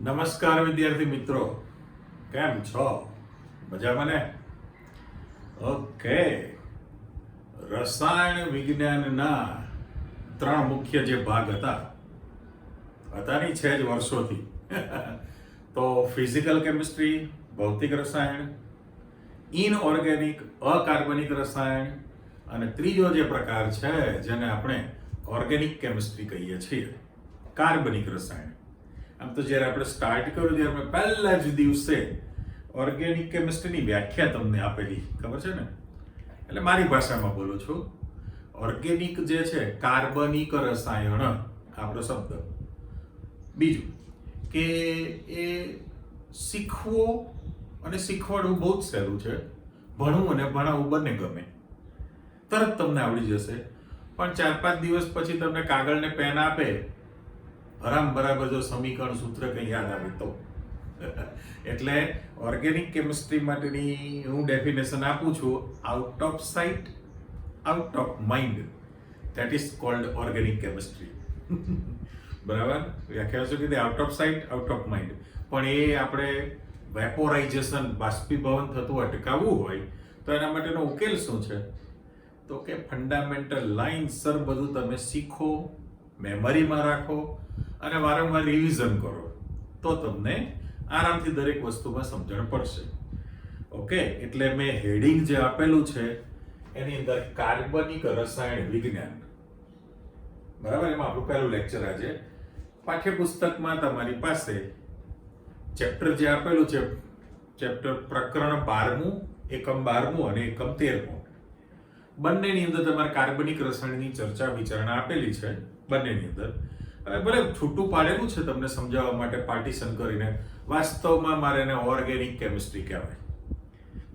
નમસ્કાર વિદ્યાર્થી મિત્રો, કેમ છો? મજામાં ને? ઓકે. રસાયણ વિજ્ઞાનના 3 મુખ્ય જે ભાગ હતાની છે જ વર્ષોથી તો ફિઝિકલ કેમિસ્ટ્રી, ભૌતિક રસાયણ, ઇનઓર્ગેનિક અકાર્બનિક રસાયણ અને ત્રીજો જે પ્રકાર છે જેને આપણે ઓર્ગેનિક કેમિસ્ટ્રી કહીએ છીએ, કાર્બનિક રસાયણ. આમ તો જ્યારે આપણે સ્ટાર્ટ કર્યું ત્યારે મેં પહેલા જ દિવસે ઓર્ગેનિક કેમિસ્ટ્રીની વ્યાખ્યા તમને આપેલી, ખબર છે ને? એટલે મારી ભાષામાં બોલું છું. ઓર્ગેનિક જે છે કાર્બનિક રસાયણ આપણો શબ્દ. બીજું કે એ શીખવું અને શીખવાડવું બહુ જ સહેલું છે. ભણવું અને ભણાવવું બંને ગમે, તરત તમને આવડી જશે. પણ 4-5 દિવસ પછી તમને કાગળ ને પેન આપે, આરામ બરાબર જો સમીકરણ સૂત્ર કંઈ યાદ આવે તો. એટલે ઓર્ગેનિક કેમિસ્ટ્રી માટેની હું ડેફિનેશન આપું છું: out of site, out of mind. That is called organic chemistry. બરાબર? વ્યાખ્યા શું કીધી? Out of site, out of mind. પણ એ આપણે વેપોરાઇઝેશન, બાષ્પીભવન થતું અટકાવવું હોય તો એના માટેનો ઉકેલ શું છે? તો કે ફંડામેન્ટલ લાઇન્સર બધું તમે શીખો, મેમરીમાં રાખો અને વારંવાર રિવિઝન કરો તો તમને આરામથી દરેક વસ્તુમાં સમજણ પડશે. ઓકે, એટલે મેં હેડિંગ જે આપેલું છે એની અંદર કાર્બનિક રસાયણ વિજ્ઞાન. બરાબર? એમાં આપણું પહેલું લેક્ચર આજે. પાઠ્યપુસ્તકમાં તમારી પાસે ચેપ્ટર જે આપેલું છે, ચેપ્ટર પ્રકરણ 12મું, એકમ 12મું અને એકમ 13મું, બંનેની અંદર તમારે કાર્બનિક રસાયણની ચર્ચા વિચારણા આપેલી છે. બંનેની અંદર હવે ભલે છૂટું પાડેલું છે તમને સમજાવવા માટે પાર્ટીશન કરીને, વાસ્તવમાં મારે એને ઓર્ગેનિક કેમિસ્ટ્રી કહેવાય.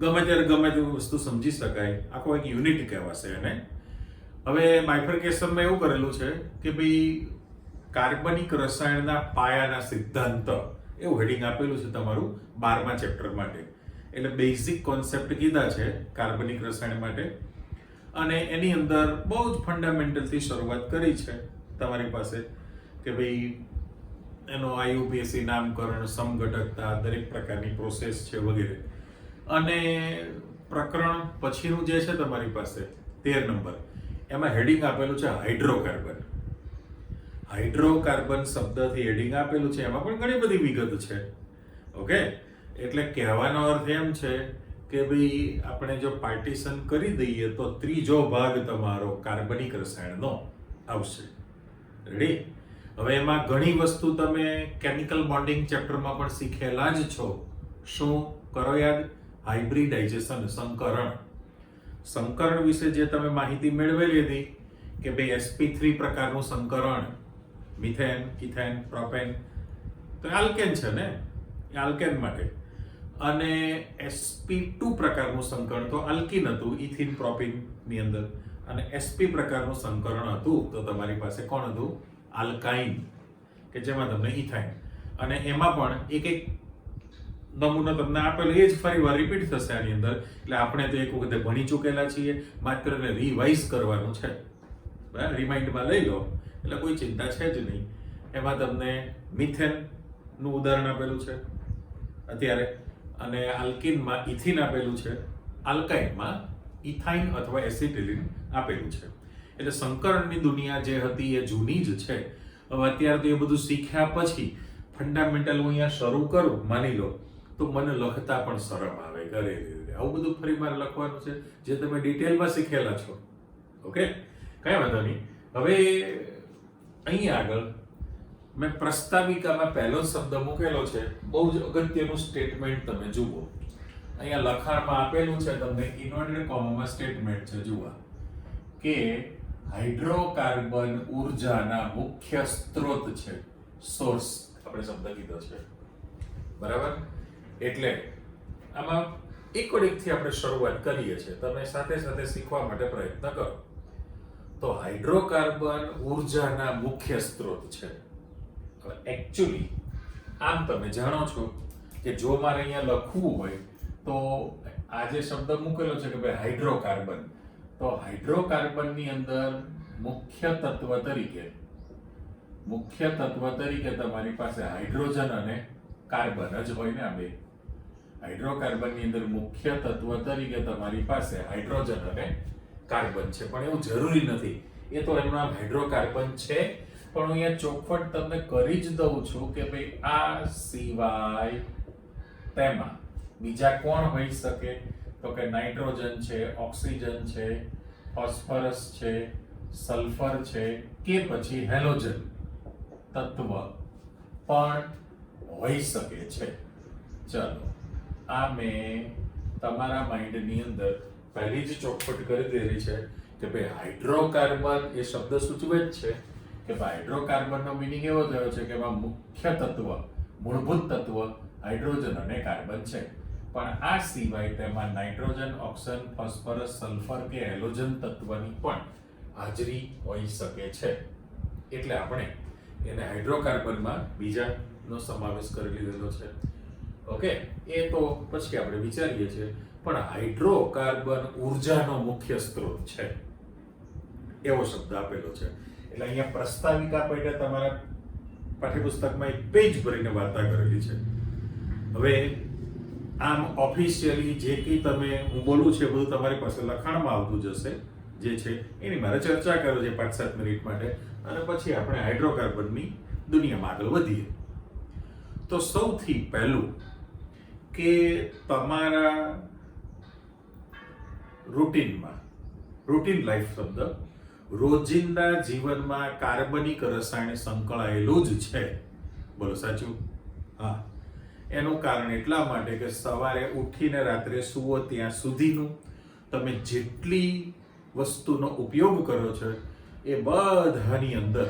ગમે ત્યારે ગમે તેવી વસ્તુ સમજી શકાય, આખો એક યુનિટ કહેવાશે એને. હવે બાયફર્કેશનમાં એવું કરેલું છે કે ભાઈ કાર્બનિક રસાયણના પાયાના સિદ્ધાંત, એવું હેડિંગ આપેલું છે તમારું 12મા ચેપ્ટર માટે. એટલે બેઝિક કોન્સેપ્ટ કીધા છે કાર્બનિક રસાયણ માટે, અને એની અંદર બહુ જ ફંડામેન્ટલથી શરૂઆત કરી છે તમારી પાસે કે ભાઈ એનો IUPAC નામકરણ, સમઘટકતા, દરેક પ્રકારની પ્રોસેસ છે વગેરે. અને પ્રકરણ પછીનું જે છે તમારી પાસે 13 નંબર, એમાં હેડિંગ આપેલું છે હાઇડ્રોકાર્બન. હાઇડ્રોકાર્બન શબ્દથી હેડિંગ આપેલું છે, એમાં પણ ઘણી બધી વિગત છે. ઓકે, એટલે કહેવાનો અર્થ એમ છે કે ભાઈ આપણે જો પાર્ટીશન કરી દઈએ તો ત્રીજો ભાગ તમારો કાર્બનિક રસાયણનો આવશે. રેડી? હવે એમાં ઘણી વસ્તુ તમે કેમિકલ બોન્ડિંગ ચેપ્ટરમાં પણ શીખેલા જ છો. શું કરો યાદ? હાઇબ્રિડાઇઝેશન, સંકરણ. સંકરણ વિશે જે તમે માહિતી મેળવેલી હતી કે ભાઈ sp3 પ્રકારનું સંકરણ, મિથેન, ઇથેન, પ્રોપેન, તો આલ્કેન છે ને, એ આલ્કેન માટે. અને sp2 પ્રકારનું સંકરણ તો આલ્કીન હતું, ઇથિન પ્રોપિન ની અંદર. અને sp પ્રકારનું સંકરણ હતું તો તમારી પાસે કોણ હતું? આલ્કાઇન, કે જેમાં તમને ઇથાઇન. અને એમાં પણ એક નમૂનો તમને આપેલો, એ જ ફરીવાર રિપીટ થશે આની અંદર. એટલે આપણે તો એક વખતે ભણી ચૂકેલા છીએ, માત્ર એને રિવાઇઝ કરવાનું છે. બરાબર? રિમાઇન્ડમાં લઈ લો એટલે કોઈ ચિંતા છે જ નહીં. એમાં તમને મિથેનનું ઉદાહરણ આપેલું છે અત્યારે, અને આલ્કીનમાં ઇથિન આપેલું છે, આલ્કાઇનમાં ઇથાઇન અથવા એસિટિલિન આપેલું છે. એટલે સંકરણની દુનિયા જે હતી એ જૂની જ છે. હવે અત્યારે તો એ બધું શીખ્યા પછી ફંડામેન્ટલ હું અહીંયા શરૂ કરું, માની લો, તો મને લખતા પણ શરમ આવે. ઘરે આવું બધું ફરી મારે લખવાનું છે જે તમે ડિટેલમાં શીખેલા છો. ઓકે, કઈ વાંધો નહીં. હવે અહીંયા આગળ મેં પ્રસ્તાવિકામાં પહેલો શબ્દ મૂકેલો છે, બહુ જ અગત્યનું સ્ટેટમેન્ટ. તમે જુઓ અહીંયા લખાણમાં આપેલું છે તમને, ઇન્વર્ટેડ કોમામાં સ્ટેટમેન્ટ છે. જુઓ કે હાઇડ્રોકાર્બન ઉર્જાના મુખ્ય સ્ત્રોત છે, સોર્સ આપણે શબ્દ કીધો છે. બરાબર? એટલે આમાં એકથી આપણે શરૂઆત કરીએ છીએ, તમે સાથે સાથે શીખવા માટે પ્રયત્ન કરો. તો હાઇડ્રોકાર્બન ઉર્જાના મુખ્ય સ્ત્રોત છે. હવે એકચ્યુઅલી આમ તમે જાણો છો કે જો મારે અહીંયા લખવું હોય તો આ જે શબ્દ મૂકેલો છે કે ભાઈ હાઇડ્રોકાર્બન, તો હાઇડ્રોકાર્બનની અંદર મુખ્ય તત્વ તરીકે તમારી પાસે હાઇડ્રોજન અને કાર્બન જ હોય ને. આ બે હાઇડ્રોકાર્બનની અંદર મુખ્ય તત્વ તરીકે તમારી પાસે હાઇડ્રોજન અને કાર્બન છે, પણ એવું જરૂરી નથી. એ તો એનું નામ હાઇડ્રોકાર્બન છે, પણ હું અહીંયા ચોખવટ તમને કરી જ દઉં છું કે ભાઈ આ સિવાય તેમાં બીજા કોણ હોઈ શકે? તો કે નાઇટ્રોજન છે, ઓક્સિજન છે, ફોસ્ફરસ છે, સલ્ફર છે, કે પછી હેલોજન તત્વ પણ હોઈ શકે છે. ચાલો, આ મેં તમારા માઇન્ડની અંદર પહેલી જ ચોખવટ કરી દેલી છે કે ભાઈ હાઇડ્રોકાર્બન એ શબ્દ સૂચવે જ છે કે ભાઈ હાઇડ્રોકાર્બનનો મીનિંગ એવો થયો છે કે એમાં મુખ્ય તત્વ, મૂળભૂત તત્વ હાઇડ્રોજન અને કાર્બન છે, પણ આ સિવાય તેમાં નાઇટ્રોજન, ઓક્સિજન, ફોસ્ફરસ, સલ્ફર કે હેલોજન તત્વની પણ હાજરી હોઈ શકે છે. એટલે આપણે એને હાઇડ્રોકાર્બનમાં બીજાનો સમાવેશ કરી લીધેલો છે. ઓકે, એ તો પછી આપણે વિચારીએ છીએ, પણ હાઇડ્રોકાર્બન ઉર્જાનો મુખ્ય સ્ત્રોત છે એવો શબ્દ આપેલો છે. એટલે અહીંયા પ્રસ્તાવિકા પેટે તમારા પાઠ્યપુસ્તકમાં એક પેજ ભરીને વાર્તા કરેલી છે. હવે આમ ઓફિશિયલી જે કંઈ તમે હું બોલું છું એ બધું તમારી પાસે લખાણમાં આવતું જશે, જે છે એની મારે ચર્ચા કરો છે 5-7 મિનિટ માટે, અને પછી આપણે હાઇડ્રોકાર્બનની દુનિયામાં આગળ વધીએ. તો સૌથી પહેલું કે તમારા રૂટીન લાઈફ શબ્દ રોજિંદા જીવનમાં કાર્બનિક રસાયણ સંકળાયેલું જ છે. બોલો સાચું? હા. એનું કારણ એટલા માટે કે સવારે ઉઠીને રાત્રે સૂવો ત્યાં સુધીનું તમે જેટલી વસ્તુનો ઉપયોગ કરો છો એ બધાની અંદર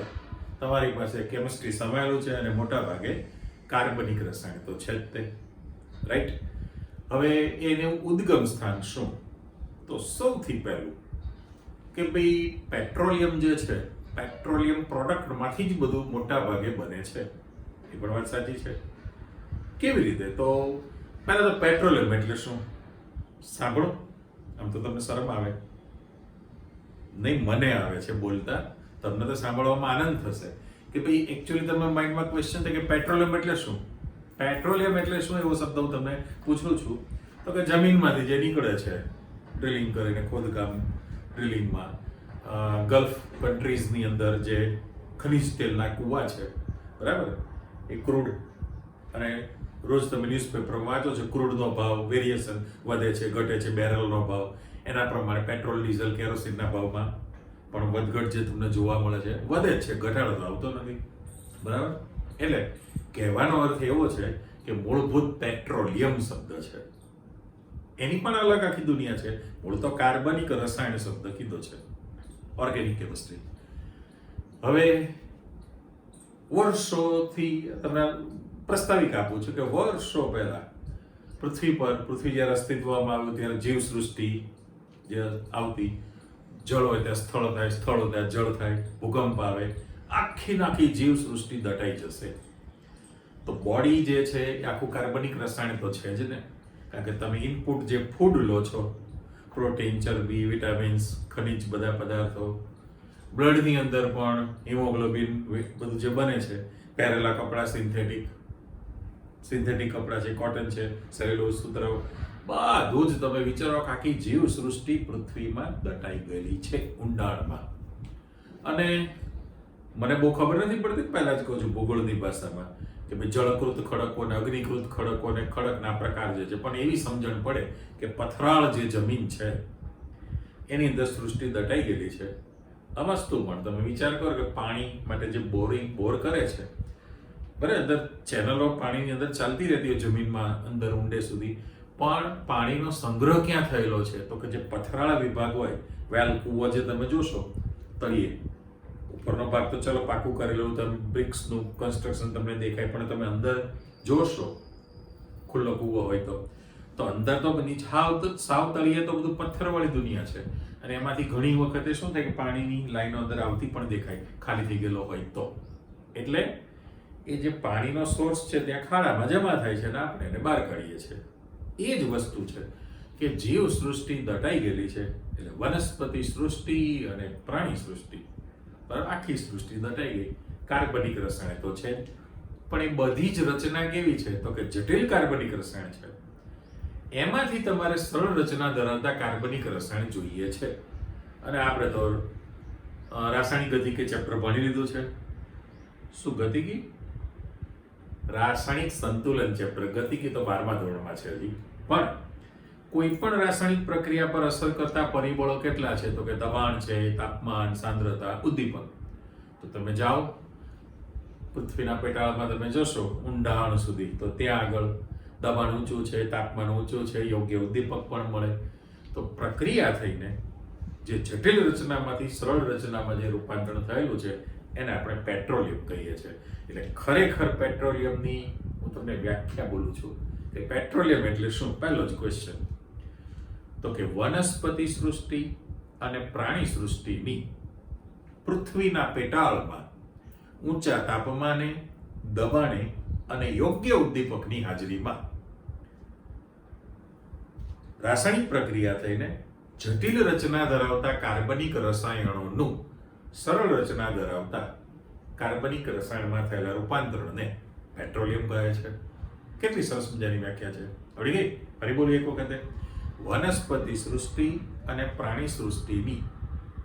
તમારી પાસે કેમિસ્ટ્રી સમાયેલું છે, અને મોટા ભાગે કાર્બનિક રસાયણ તો છે જ તે. રાઈટ? હવે એનું ઉદ્ગમ સ્થાન શું? તો સૌથી પહેલું કે ભાઈ પેટ્રોલિયમ જે છે, પેટ્રોલિયમ પ્રોડક્ટમાંથી જ બધું મોટા ભાગે બને છે. એ પણ વાત સાચી છે. કેવી રીતે? તો પહેલા તો પેટ્રોલિયમ એટલે શું સાંભળો. આમ તો તમને શરમ આવે નહીં, મને આવે છે બોલતા, તમને તો સાંભળવામાં આનંદ થશે કે ભાઈ એકચ્યુઅલી તમે માઇન્ડમાં ક્વેશ્ચન થાય કે પેટ્રોલિયમ એટલે શું? પેટ્રોલિયમ એટલે શું એવો શબ્દ હું તમને પૂછું છું તો કે જમીનમાંથી જે નીકળે છે ડ્રિલિંગ કરીને, ખોદકામ ડ્રિલિંગમાં, ગલ્ફ કન્ટ્રીઝની અંદર જે ખનિજ તેલના કૂવા છે, બરાબર, એ ક્રૂડ, અને રોજ તમે ન્યૂઝપેપરમાં વાંચો છો ક્રૂડનો ભાવ વેરિએશન વધે છે, ઘટે છે, બેરલનો ભાવ, એના પ્રમાણે પેટ્રોલ, ડીઝલ, કેરોસીનના ભાવમાં પણ વધઘટ જે તમને જોવા મળે છે, વધે જ છે, ઘટાડો તો આવતો નથી. બરાબર? એટલે કહેવાનો અર્થ એવો છે કે મૂળભૂત પેટ્રોલિયમ શબ્દ છે, એની પણ અલગ આખી દુનિયા છે. મૂળ તો કાર્બનિક રસાયણ શબ્દ કીધો છે, ઓર્ગેનિક કેમિસ્ટ્રી. હવે વર્ષોથી તમને પ્રસ્તાવિક આપું છું કે વર્ષો પહેલા પૃથ્વી જ્યારે અસ્તિત્વમાં આવ્યું ત્યારે જીવસૃષ્ટિ જે આવતી, જળ હોય ત્યાં સ્થળ થાય, સ્થળ હોય ત્યાં જળ થાય, ભૂકંપ આવે, આખી જીવસૃષ્ટિ દટાઈ જશે. તો બોડી જે છે એ આખું કાર્બનિક રસાયણ તો છે જ ને, કારણ કે તમે ઇનપુટ જે ફૂડ લો છો, પ્રોટીન, ચરબી, વિટામિન્સ, ખનિજ, બધા પદાર્થો, બ્લડની અંદર પણ હિમોગ્લોબિન બધું જે બને છે, પહેરેલા કપડાં સિન્થેટિક કપડાં છે, કોટન છે, સેલ્યુલોઝ, સૂત્ર, બધું જ તમે વિચારો કે આખી જીવ સૃષ્ટિ પૃથ્વીમાં દટાઈ ગયેલી છે ઊંડાણમાં. અને મને બહુ ખબર નથી પડતી, પહેલા જ કહું છું ભૂગોળની ભાષામાં કે ભાઈ જળકૃત ખડકો ને અગ્નિકૃત ખડકો ને ખડકના પ્રકાર જે છે, પણ એવી સમજણ પડે કે પથરાળ જે જમીન છે એની અંદર સૃષ્ટિ દટાઈ ગયેલી છે. અમસ્તુ પણ તમે વિચાર કરો કે પાણી માટે જે બોર કરે છે, બરાબર, અંદર ચેનલો પાણીની અંદર ચાલતી રહેતી હોય જમીનમાં અંદર ઊંડે સુધી, પણ પાણીનો સંગ્રહ ક્યાં થયેલો છે? તો કે જે પથરાળા વિભાગ હોય, વેલ, કૂવો જે તમે જોશો તળિયે, ઉપરનો ભાગ તો ચલો પાકું કરેલું, તમે બ્રિક્સનું કન્સ્ટ્રક્શન તમને દેખાય, પણ તમે અંદર જોશો ખુલ્લો કૂવો હોય તો અંદર તો સાવ તળિયે તો બધું પથ્થરવાળી દુનિયા છે, અને એમાંથી ઘણી વખતે શું થાય કે પાણીની લાઈનો અંદર આવતી પણ દેખાય, ખાલી થઈ ગયેલો હોય તો. એટલે એ જે પાણીનો સોર્સ છે ત્યાં ખાડામાં જમા થાય છે અને આપણે એને બહાર કાઢીએ છીએ. એ જ વસ્તુ છે કે જીવ સૃષ્ટિ દટાઈ ગયેલી છે, એટલે વનસ્પતિ સૃષ્ટિ અને પ્રાણી સૃષ્ટિ, આખી સૃષ્ટિ દટાઈ ગઈ. કાર્બનિક રસાયણ તો છે. પણ એ બધી જ રચના કેવી છે તો કે જટિલ કાર્બનિક રસાયણ છે. એમાંથી તમારે સરળ રચના ધરાવતા કાર્બનિક રસાયણ જોઈએ છે. અને આપણે તો રાસાયણિક ગતિકી ચેપ્ટર ભણી લીધું છે. શું ગતિકી? રાસાયણિક સંતુલન ચેપ્ટર. ગતિકી તો 12મા ધોરણમાં છે હજી. પણ કોઈ પણ રાસાયણિક પ્રક્રિયા પર અસર કરતા પરિબળો કેટલા છે તો કે દબાણ છે, તાપમાન, સાંદ્રતા, ઉદ્દીપક. તો તમે જાઓ પૃથ્વીના પેટાળમાં, તમે જોશો ઊંડાણ સુધી, તો ત્યાં આગળ દબાણ ઊંચું છે, તાપમાન ઊંચું છે, યોગ્ય ઉદ્દીપક પણ મળે. તો પ્રક્રિયા થઈને જે જટિલ રચનામાંથી સરળ રચનામાં જે રૂપાંતરણ થયેલું છે એને આપણે પેટ્રોલિયમ કહીએ છીએ. એટલે ખરેખર પેટ્રોલિયમની હું તમને વ્યાખ્યા બોલું છું કે પેટ્રોલિયમ એટલે શું. પહેલો જ ક્વેશ્ચન તો કે વનસ્પતિ સૃષ્ટિ અને પ્રાણી સૃષ્ટિની પૃથ્વીના પેટાળમાં ઊંચા તાપમાને, દબાણે અને યોગ્ય ઉદ્દીપકની હાજરીમાં રાસાયણિક પ્રક્રિયા થઈને જટિલ રચના ધરાવતા કાર્બનિક રસાયણોનું સરળ રચના ધરાવતા કાર્બનિક રસાયણમાં થયેલા રૂપાંતરણને પેટ્રોલિયમ કહે છે. કેટલી સરસ મજાની વ્યાખ્યા છે. આવડી ગઈ? ફરી બોલું એક વખતે. વનસ્પતિ સૃષ્ટિ અને પ્રાણી સૃષ્ટિની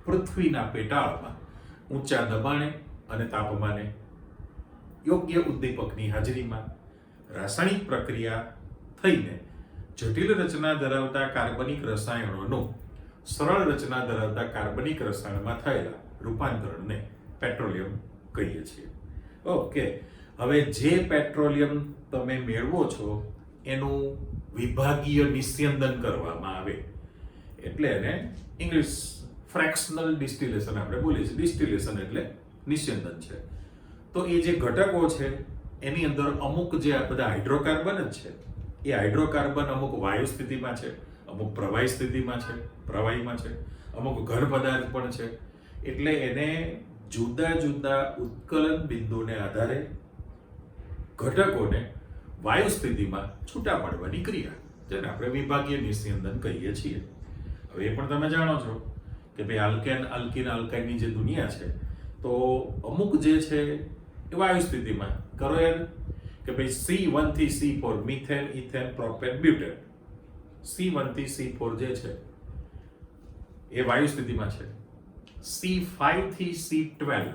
પૃથ્વીના પેટાળમાં ઊંચા દબાણે અને તાપમાને, યોગ્ય ઉદ્દીપકની હાજરીમાં રાસાયણિક પ્રક્રિયા થઈને જટિલ રચના ધરાવતા કાર્બનિક રસાયણોનું સરળ રચના ધરાવતા કાર્બનિક રસાયણમાં થયેલા રૂપાંતરણને પેટ્રોલિયમ કહીએ છીએ. ઓકે, હવે જે પેટ્રોલિયમ તમે મેળવો છો એનું વિભાગીય નિસ્યંદન કરવામાં આવે એટલે એને ઇંગ્લિશ ફ્રેક્શનલ ડિસ્ટિલેશન આપણે બોલીએ છીએ. ડિસ્ટિલેશન એટલે નિસ્યંદન છે. તો એ જે ઘટકો છે એની અંદર અમુક જે આ બધા હાઇડ્રોકાર્બન જ છે, એ હાઇડ્રોકાર્બન અમુક વાયુ સ્થિતિમાં છે, અમુક પ્રવાહી સ્થિતિમાં છે, પ્રવાહીમાં છે, અમુક ઘન પદાર્થ પણ છે. એટલે એને જુદા જુદા ઉત્કલન બિંદુને આધારે ઘટકોને વાયુ સ્થિતિમાં છૂટા પાડવાની ક્રિયા, જેને આપણે વિભાગીય નિસ્યંદન કહીએ છીએ. હવે એ પણ તમે જાણો છો કે ભાઈ આલ્કેન, આલ્કીન, આલ્કાઇનની જે દુનિયા છે તો અમુક જે છે એ વાયુ સ્થિતિમાં કરો યાદ કે ભાઈ C1 થી C4 methane, ethane, propane, butane. C1 થી C4 જે છે એ વાયુ સ્થિતિમાં છે. C5 થી C12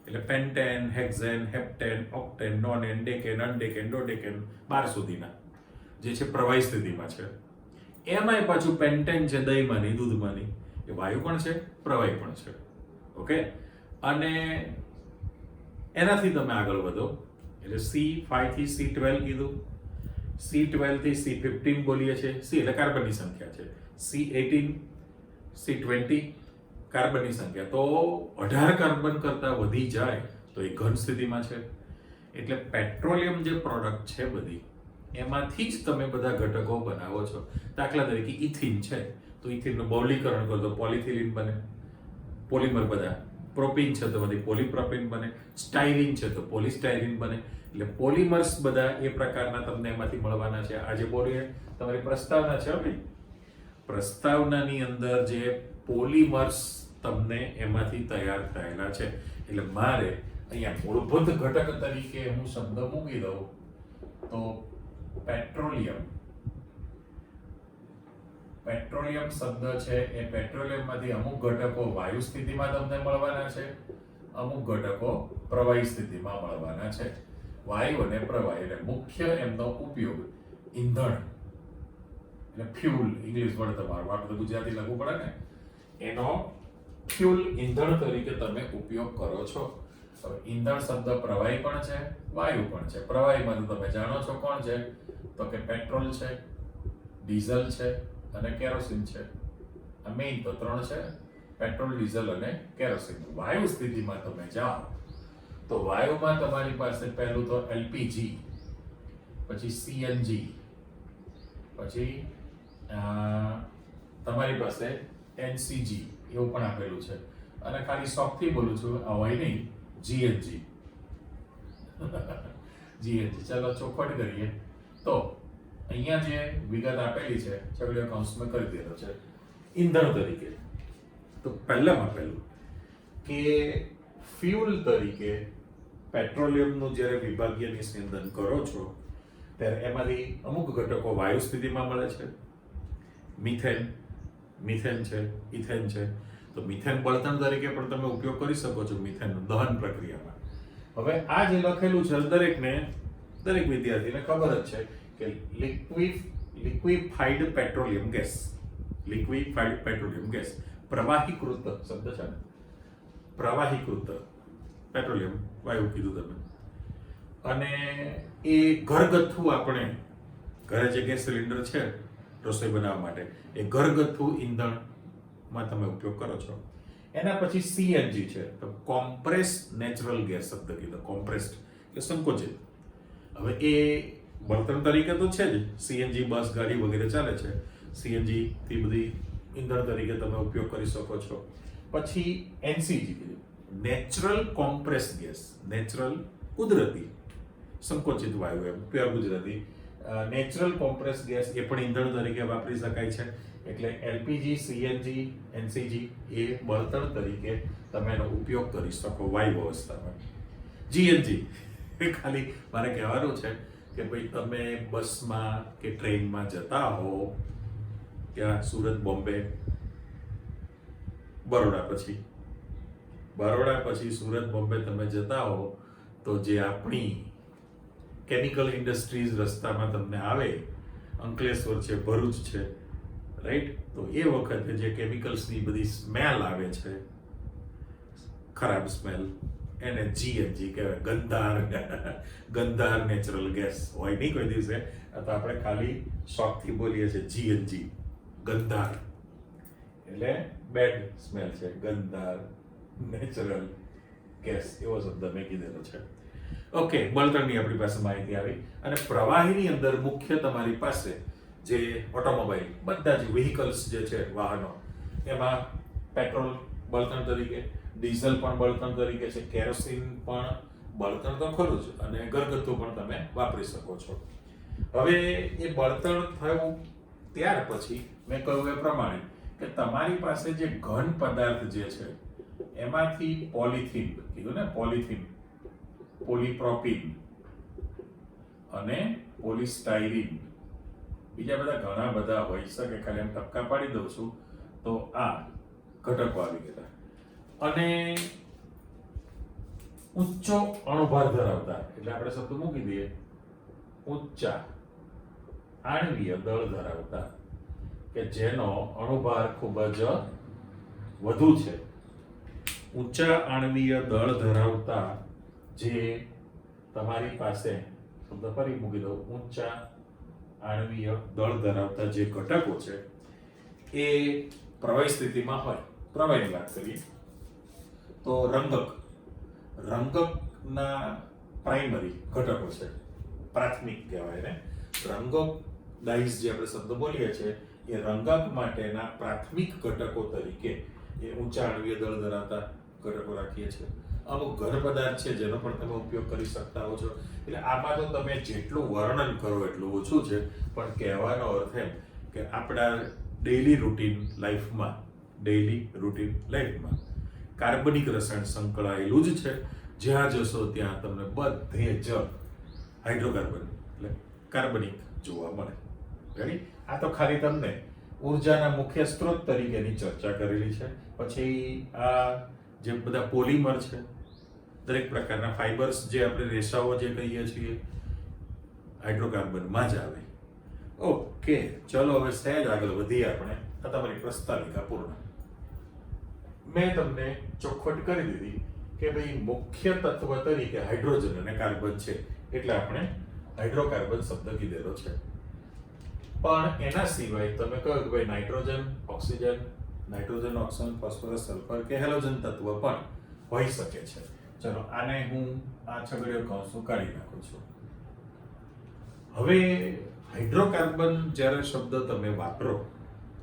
એટલે pentane, hexane, heptane, octane, nonane, ડેકેન, અનડેકેન, ડોડેકેન 12 સુધીના જે છે પ્રવાહી સ્થિતિમાં છે. એમાંય પાછું પેન્ટેન છે દહીંમાંની, દૂધમાંની, એ વાયુ પણ છે, પ્રવાહી પણ છે. ઓકે, અને એનાથી તમે આગળ વધો એટલે C5 થી C12 કીધું, C12 થી C15 બોલીએ છીએ. C એટલે કાર્બનની સંખ્યા છે, C18, C20 કાર્બનની સંખ્યા. તો 18 કાર્બન કરતા વધી જાય તો એ ઘન સ્થિતિમાં છે. એટલે પેટ્રોલિયમ જે પ્રોડક્ટ છે બધી એમાંથી જ તમે બધા ઘટકો બનાવો છો. દાખલા તરીકે ઇથિન છે તો ઇથિનનું બહુલીકરણ કરો તો પોલિથિલિન બને, પોલિમર બધા. પ્રોપીન છે તો બધી પોલીપ્રોપીન બને, સ્ટાયરીન છે તો પોલિસ્ટાયરીન બને. એટલે પોલિમર્સ બધા એ પ્રકારના તમને એમાંથી મળવાના છે. આજે બોલીએ તમારી પ્રસ્તાવના છે ભાઈ, પ્રસ્તાવનાની અંદર જે પોલિમર્સ તમને એમાંથી તૈયાર થયેલા છે. એટલે મારે અહીંયા મૂળભૂત ઘટક તરીકે હું શબ્દ મૂકી દઉં તો પેટ્રોલિયમ. પેટ્રોલિયમ શબ્દ છે એ પેટ્રોલિયમમાંથી અમુક ઘટકો વાયુ સ્થિતિમાં તમને મળવાના છે, અમુક ઘટકો પ્રવાહી સ્થિતિમાં મળવાના છે. વાયુ અને પ્રવાહી એટલે મુખ્ય એમનો ઉપયોગ ઈંધણ એટલે ફ્યુલ, ઇંગ્લિશ વર્ડ તમારો, આપણે તો ગુજરાતી લખવું પડે ને, એનો ફ્યુલ ઈંધણ તરીકે તમે ઉપયોગ કરો છો. હવે ઈંધણ શબ્દ પ્રવાહી પણ છે, વાયુ પણ છે. પ્રવાહીમાં તો તમે જાણો છો કોણ છે તો કે પેટ્રોલ છે, ડીઝલ છે અને કેરોસીન છે. આ મેઇન તો ત્રણ છે, પેટ્રોલ, ડીઝલ અને કેરોસીન. વાયુ સ્થિતિમાં તમે જાઓ તો વાયુમાં તમારી પાસે પહેલું તો LPG, પછી CNG, પછી તમારી પાસે NCG એવું પણ આપેલું છે. અને ખાલી શોખથી બોલું છું, આ હોય નહીં, GNG. GNG ચાલો ચોખવટ કરીએ તો અહીંયા જે વિગત આપેલી છે છગડીયા કૌંસમાં કરી દીધો છે ઈંધણ તરીકે. તો પહેલામાં પહેલું કે ફ્યુલ તરીકે પેટ્રોલિયમનું જ્યારે વિભાગીય નિસ્યંદન કરો છો ત્યારે એમાંથી અમુક ઘટકો વાયુ સ્થિતિમાં મળે છે. મિથેન છે, ઇથેન છે. તો મિથેન બળતણ તરીકે પણ તમે ઉપયોગ કરી શકો છો મિથેનનું દહન પ્રક્રિયામાં. હવે આ જે લખેલું છે દરેક વિદ્યાર્થીને ખબર જ છે કે લિક્વિફાઈડ પેટ્રોલિયમ ગેસ પ્રવાહીકૃત શબ્દ છે ને, પ્રવાહીકૃત પેટ્રોલિયમ વાયુ કીધું તમે. અને એ ઘરગથ્થુ આપણે ઘરે જે ગેસ સિલિન્ડર છે રસોઈ બનાવવા માટે એ ઘરગથ્થુ ઈંધણમાં તમે ઉપયોગ કરો છો. એના પછી સીએનજી છે, તો કોમ્પ્રેસ નેચરલ ગેસ શબ્દ કીધો, કોમ્પ્રેસ્ડ એટલે સંકોચિત. હવે એ બળતણ તરીકે તો છે જ, સીએનજી બસ ગાડી વગેરે ચાલે છે, સીએનજી થી બધી ઈંધણ તરીકે તમે ઉપયોગ કરી શકો છો. પછી એનસીજી કીધું, નેચરલ કોમ્પ્રેસ ગેસ, નેચરલ કુદરતી સંકોચિત વાયુ, એમ pure Gujarati. Natural compress gas એ પણ ઈંધણ તરીકે વાપરી શકાય છે. એટલે એલપીજી, સીએનજી, એનસીજી એ બળતણ તરીકે તમે એનો ઉપયોગ કરી શકો વાયુ અવસ્થામાં. જીએનજી એ ખાલી મારે કહેવાનું છે કે ભાઈ તમે બસમાં કે ટ્રેનમાં જતા હો ત્યાં સુરત, બોમ્બે, બરોડા પછી સુરત, બોમ્બે તમે જતા હો તો જે આપણી કેમિકલ ઇન્ડસ્ટ્રીઝ રસ્તામાં તમને આવે, અંકલેશ્વર છે, ભરૂચ છે, રાઈટ, તો એ વખતે જે કેમિકલ્સની બધી સ્મેલ આવે છે, ખરાબ સ્મેલ, એને જીએનજી કહેવાય. ગંધાર નેચરલ ગેસ હોય નહીં કોઈ દિવસે, તો આપણે ખાલી શોખથી બોલીએ છીએ જીએનજી, ગંધાર એટલે બેડ સ્મેલ છે, ગંધાર નેચરલ ગેસ એવો શબ્દ મેં કીધેલો છે. ઓકે, બળતણની આપણી પાસે માહિતી આવી. અને પ્રવાહીની અંદર મુખ્ય તમારી પાસે જે ઓટોમોબાઈલ, બધા જ વ્હીકલ્સ જે છે, વાહનો, એમાં પેટ્રોલ બળતણ તરીકે, ડીઝલ પણ બળતણ તરીકે છે, કેરોસીન પણ બળતણ તો ખરું જ, અને ઘરગથ્થુ પણ તમે વાપરી શકો છો. હવે એ બળતણ થયું ત્યાર પછી મેં કહ્યું એ પ્રમાણે કે તમારી પાસે જે ઘન પદાર્થ જે છે એમાંથી પોલિથીન કીધું ને, પોલિથીન, પોલીપ્રોપીન અને પોલિસ્ટાયરીન, બીજા બધા ઘણા બધા હોઈ શકે, ખાલી એમ ટપકા પાડી દઉં છું તો આ ઘટકો આવી ગયા. અને ઉચ્ચો અણુભાર ધરાવતા, એટલે આપણે શબ્દ મૂકી દઈએ ઊંચા આણ્વીય દળ ધરાવતા, કે જેનો અણુભાર ખૂબ જ વધુ છે. ઊંચા આણ્વીય દળ ધરાવતા જે તમારી પાસે, શબ્દ ફરી મૂકી દઉં, ઊંચા આણ્વીય દળ ધરાવતા જે ઘટકો છે એ પ્રવાહી સ્થિતિમાં હોય. પ્રવાહીની વાત કરીએ તો રંગકના પ્રાઇમરી ઘટકો છે, પ્રાથમિક કહેવાય ને. રંગક ડાઇસ જે આપણે શબ્દ બોલીએ છીએ એ રંગક માટેના પ્રાથમિક ઘટકો તરીકે એ ઊંચા આણ્વીય દળ ધરાવતા ઘટકો રાખીએ છીએ. અમુક ઘન પદાર્થ છે જેનો પણ તમે ઉપયોગ કરી શકતા હો છો. એટલે આમાં તો તમે જેટલું વર્ણન કરો એટલું ઓછું છે, પણ કહેવાનો અર્થ એમ કે આપણા ડેઈલી રૂટીન લાઈફમાં કાર્બનિક રસાયણ સંકળાયેલું જ છે. જ્યાં જશો ત્યાં તમને બધે જ હાઇડ્રોકાર્બન એટલે કાર્બનિક જોવા મળે. રેડી? આ તો ખાલી તમને ઉર્જાના મુખ્ય સ્ત્રોત તરીકેની ચર્ચા કરેલી છે. પછી આ જે બધા પોલિમર છે, દરેક પ્રકારના ફાઇબર્સ જે આપણે રેસાઓ જે કહીએ છીએ હાઇડ્રોકાર્બનમાં જ આવે. ઓકે, ચલો હવે સહેજ આગળ વધીએ આપણે. આ તમારી પ્રસ્તાવિકા પૂર્ણ. મેં તમને ચોખવટ કરી દીધી કે ભાઈ મુખ્ય તત્વ તરીકે હાઇડ્રોજન અને કાર્બન છે, એટલે આપણે હાઇડ્રોકાર્બન શબ્દ કીધેલો છે. પણ એના સિવાય તમે કહો કે ભાઈ નાઇટ્રોજન, ઓક્સિજન, ફોસ્ફરસ, સલ્ફર કે હેલોજન તત્વ પણ હોઈ શકે છે. ચલો આને હું આ છગડીયો કૌંસું કાઢી નાખું છું. હવે હાઇડ્રોકાર્બન જ્યારે શબ્દ તમે વાપરો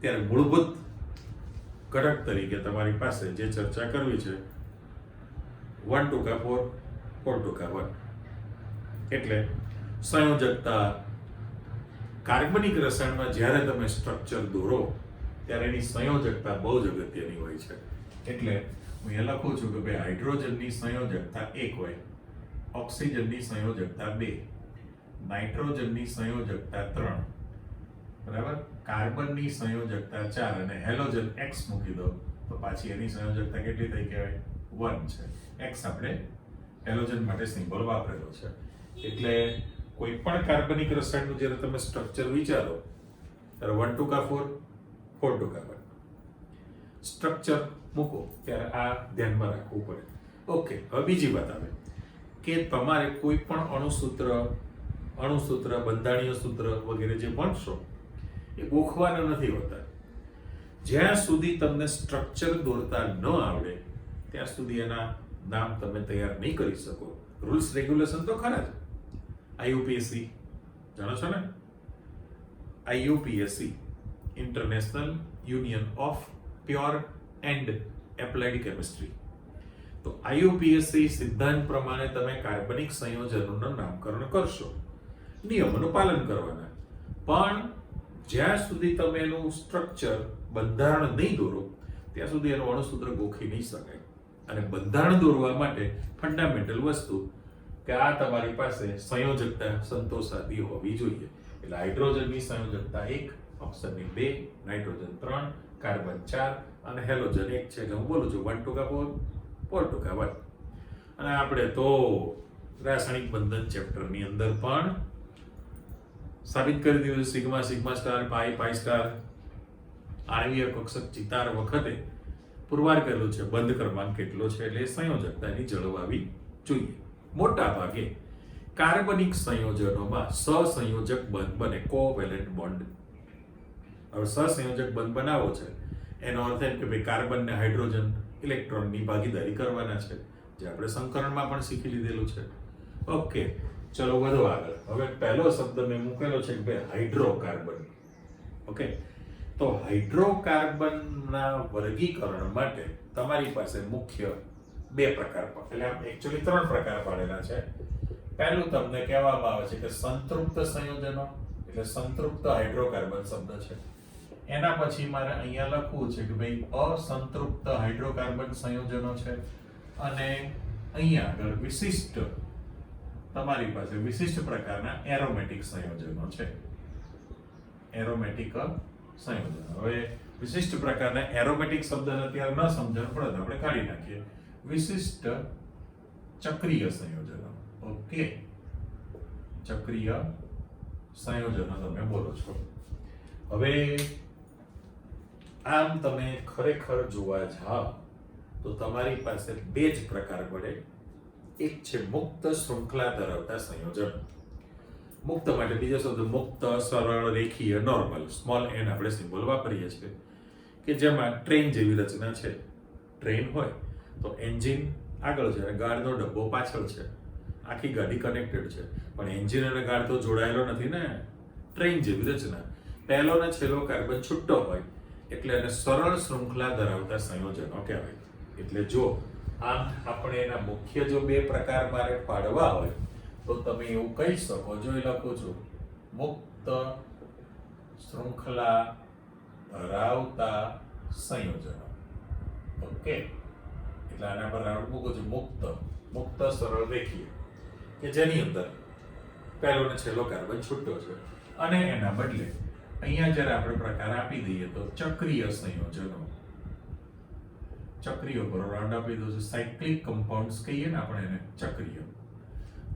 ત્યારે મૂળભૂત ઘટક તરીકે તમારી પાસે જે ચર્ચા કરવી છે 1 4 1 એટલે સંયોજકતા. કાર્બનિક રસાયણમાં જ્યારે તમે સ્ટ્રક્ચર દોરો ત્યારે એની સંયોજકતા બહુ જ અગત્યની હોય છે. એટલે હું એ લખું છું કે ભાઈ હાઇડ્રોજનની સંયોજકતા 1 હોય, ઓક્સિજનની સંયોજકતા 2, નાઇટ્રોજનની સંયોજકતા 3, બરાબર, કાર્બનની સંયોજકતા 4 અને હેલોજન X મૂકી દો તો પાછી એની સંયોજકતા કેટલી થઈ કહેવાય? 1 છે. X આપણે હેલોજન માટે સિમ્બોલ વાપરેલો છે. એટલે કોઈ પણ કાર્બનિક રસાયણનું જ્યારે તમે સ્ટ્રક્ચર વિચારો ત્યારે 1 2 4 4 2 1 સ્ટ્રક્ચર મૂકો ત્યારે આ ધ્યાનમાં રાખવું પડે. ઓકે, હવે બીજી વાત આવે કે તમારે કોઈ પણ અણુસૂત્ર, બંધારણીય સૂત્ર વગેરે જે ભણશો એ ગોખવાના નથી હોતા. જ્યાં સુધી તમને સ્ટ્રક્ચર દોરતા ન આવડે ત્યાં સુધી એના નામ તમે તૈયાર નહીં કરી શકો. રૂલ્સ રેગ્યુલેશન તો ખરા જ. IUPAC જાણો છો ને? IUPAC international union of pure and applied chemistry. તો IUPAC સિદ્ધાંત પ્રમાણે તમે કાર્બનિક સંયોજનોનું નામકરણ કરશો, નિયમોનું પાલન કરવાના. પણ જ્યાં સુધી તમે એનું સ્ટ્રક્ચર, બંધારણ નહીં દોરો ત્યાં સુધી એનું અણુસૂત્ર ગોખી નહીં શકાય. અને બંધારણ દોરવા માટે ફંડામેન્ટલ વસ્તુ કે આ તમારી પાસે સંયોજકતા સંતોષાતી હોવી જોઈએ. એટલે હાઇડ્રોજનની સંયોજકતા 1, ઓક્સિજનની 2, નાઇટ્રોજન 3, કાર્બન 4 અને હેલોજન 1 છે. એટલે હું બોલું છું 1 2 4 4 2 1. અને આપણે તો રાસાયણિક બંધન ચેપ્ટરની અંદર પણ સાબિત કરી દીધું સિગ્મા સિગ્મા સ્ટાર પાઈ પાઈ સ્ટાર આણ્વીય કક્ષક ચિતાર વખતે પુરવાર કરેલું છે બંધ ક્રમાંક કેટલો છે. એટલે સંયોજકતાની જળવાવી જોઈએ. મોટા ભાગે કાર્બનિક સંયોજનોમાં સહસંયોજક બંધ બને, કોવેલેન્ટ બોન્ડ. હવે સહસંયોજક બંધ બનાવો છે એનો અર્થ એમ કે ભાઈ કાર્બન ને હાઇડ્રોજન ઇલેક્ટ્રોનની ભાગીદારી કરવાના છે, જે આપણે સંકરણમાં પણ શીખી લીધેલું છે. ઓકે, ચલો વધુ આગળ. હવે પહેલો શબ્દ મેં મૂકેલો છે કે ભાઈ હાઇડ્રોકાર્બન. ઓકે, તો હાઇડ્રોકાર્બનના વર્ગીકરણ માટે તમારી પાસે મુખ્ય 2 પ્રકાર, એટલે આમ એકચ્યુઅલી 3 પ્રકાર પાડેલા છે. પહેલું તમને કહેવામાં આવે છે કે સંતૃપ્ત સંયોજનો, એટલે સંતૃપ્ત હાઇડ્રોકાર્બન શબ્દ છે. એના પછી મારે અહીંયા લખવું છે કે ભાઈ અસંતૃપ્ત હાઇડ્રોકાર્બન સંયોજનો છે. અને અહીંયા આગળ વિશિષ્ટ, તમારી પાસે વિશિષ્ટ પ્રકારના એરોમેટિક સંયોજનો છે. એરોમેટિક સંયોજનો. હવે વિશિષ્ટ પ્રકારના એરોમેટિક શબ્દને અત્યારે ન સમજણ પડે તો આપણે કાઢી નાખીએ. વિશિષ્ટ ચક્રીય સંયોજનો. ઓકે, ચક્રીય સંયોજનો તમે બોલો છો. હવે આમ તમે ખરેખર જોવા જાઓ તો તમારી પાસે 2 જ પ્રકાર પડે. એક છે મુક્ત શૃંખલા ધરાવતા સંયોજન. મુક્ત માટે બીજો શબ્દ મુક્ત, સરળ, રેખીય, નોર્મલ, સ્મોલ n આપણે સિમ્બોલ વાપરીએ છીએ, કે જેમાં ટ્રેન જેવી રચના છે. ટ્રેન હોય તો એન્જિન આગળ છે અને ગાર્ડનો ડબ્બો પાછળ છે. આખી ગાડી કનેક્ટેડ છે, પણ એન્જિન અને ગાર્ડ તો જોડાયેલો નથી ને. ટ્રેન જેવી રચના. પહેલો ને છેલ્લો કાર્બન છૂટો હોય એટલે એને સરળ શૃંખલા ધરાવતા સંયોજનો કહેવાય. એટલે જો આમ આપણે એના મુખ્ય જો 2 પ્રકાર મારે પાડવા હોય તો તમે એવું કહી શકો, જો એ લખું છું મુક્ત શૃંખલા ધરાવતા સંયોજનો. ઓકે, એટલે આના પર રાઉન્ડ મૂકું છું મુક્ત સરળ રેખીય, કે જેની અંદર પહેલો ને છેલ્લો કાર્બન છૂટો છે. અને એના બદલે અહીંયા જ્યારે આપણે પ્રકાર આપી દઈએ તો ચક્રીય સંયોજનો, ચક્રીય પર રાઉન્ડ આપી દો, સાયક્લિક કમ્પાઉન્ડ્સ કહીએ ને આપણે એને, ચક્રીય.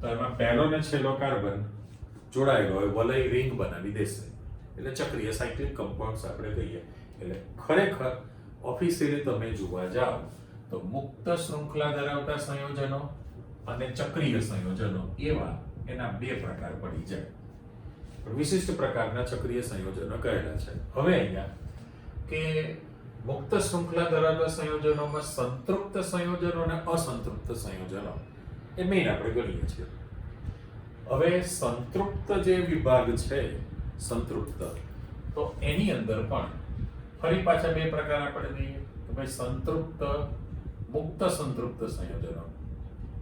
તો એમાં પહેલો ને છેલ્લો કાર્બન જોડાયેલો હોય, વલય રિંગ બનાવી દેશે, એટલે ચક્રીય સાયક્લિક કમ્પાઉન્ડ્સ આપણે કહીએ. એટલે ખરેખર ઓફિસિયલી તમે જોવા જાઓ તો મુક્ત શૃંખલા ધરાવતા સંયોજનો અને ચક્રીય સંયોજનો એવા એના 2 પ્રકાર પડી જાય. વિશિષ્ટ પ્રકારના ચક્રીય સંયોજનો કહેલા છે. હવે અહીંયા કે મુક્ત શૃંખલા ધરાવતા સંયોજનોમાં સંતૃપ્ત સંયોજનો અને અસંતૃપ્ત સંયોજનો એ મેઇન આપણે ગણીએ છીએ. હવે સંતૃપ્ત જે વિભાગ છે, સંતૃપ્ત, તો એની અંદર પણ ફરી પાછા 2 પ્રકાર આપણે દઈએ કે ભાઈ સંતૃપ્ત, મુક્ત સંતૃપ્ત સંયોજનો,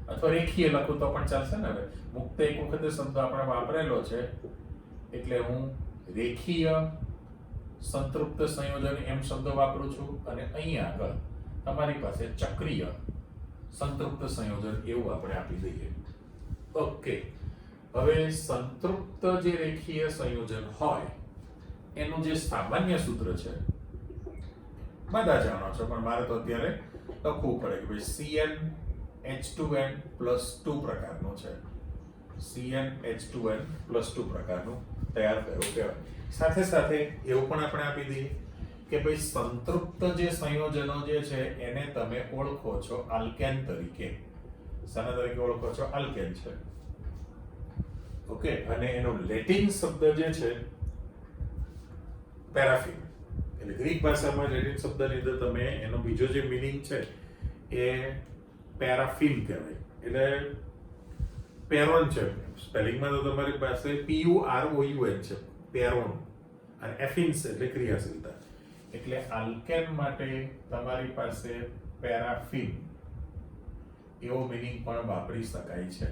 અથવા રેખીય લખું તો પણ ચાલશે ને. હવે મુક્ત એક વખતે શબ્દ આપણે વાપરેલો છે એટલે હું રેખીય સંતૃપ્ત સંયોજન એમ શબ્દ વાપરું છું. અને અહીંયા આગળ તમારી પાસે ચક્રીય સંતૃપ્ત સંયોજન એવું આપણે આપી દઈએ. ઓકે, હવે સંતૃપ્ત જે રેખીય સંયોજન હોય એનું જે સામાન્ય સૂત્ર છે બધા જાણો છો, પણ મારે તો અત્યારે લખવું પડે કે ભાઈ CnH2n+2 પ્રકારનું છે. CnH2n+2 પ્રકારનું તૈયાર થયું કહેવાય. સાથે સાથે એવું પણ આપણે આપી દઈએ કે ભાઈ સંતૃપ્ત જે સંયોજનો જે છે એને તમે ઓળખો છો આલ્કેન તરીકે. શાના તરીકે ઓળખો છો? આલ્કેન છે. ઓકે, અને એનો લેટિન શબ્દ જે છે પેરાફિન. એટલે ગ્રીક ભાષામાં લેટિન શબ્દની અંદર તમે એનો બીજો જે મીનિંગ છે એ પેરાફિન કહેવાય. એટલે પેરોન છે, સ્પેલિંગમાં તો તમારી પાસે PUROUN છે, પેરોન, અને એફિન્સ એટલે ક્રિયાશીલતા. એટલે આલ્કેન માટે તમારી પાસે પેરાફિન એવો મીનિંગ પણ વાપરી શકાય છે.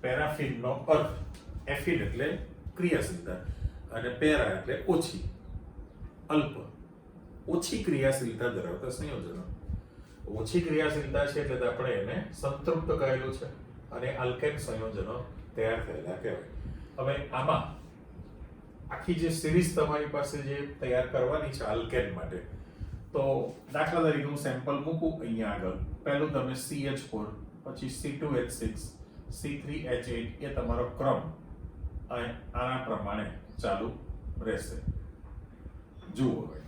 પેરાફિનનો અર્થ એફિન એટલે ક્રિયાશીલતા અને પેરા એટલે ઓછી, અલ્પ, ઓછી ક્રિયાશીલતા ધરાવતા સંયોજનો. ઓછી ક્રિયાશીલતા છે એટલે આપણે એને સંતૃપ્ત કહેલું છે અને આલ્કેન સંયોજનો તૈયાર થયેલા કહેવાય. હવે આમાં આખી જે સિરીઝ તમારી પાસે જે તૈયાર કરવાની છે આલ્કેન માટે, તો દાખલા તરીકે હું સેમ્પલ મૂકું અહીંયા આગળ. પહેલું તમે CH4, પછી C2H6, C3H8, એ તમારો ક્રમ આના પ્રમાણે ચાલુ રહેશે. જુઓ હવે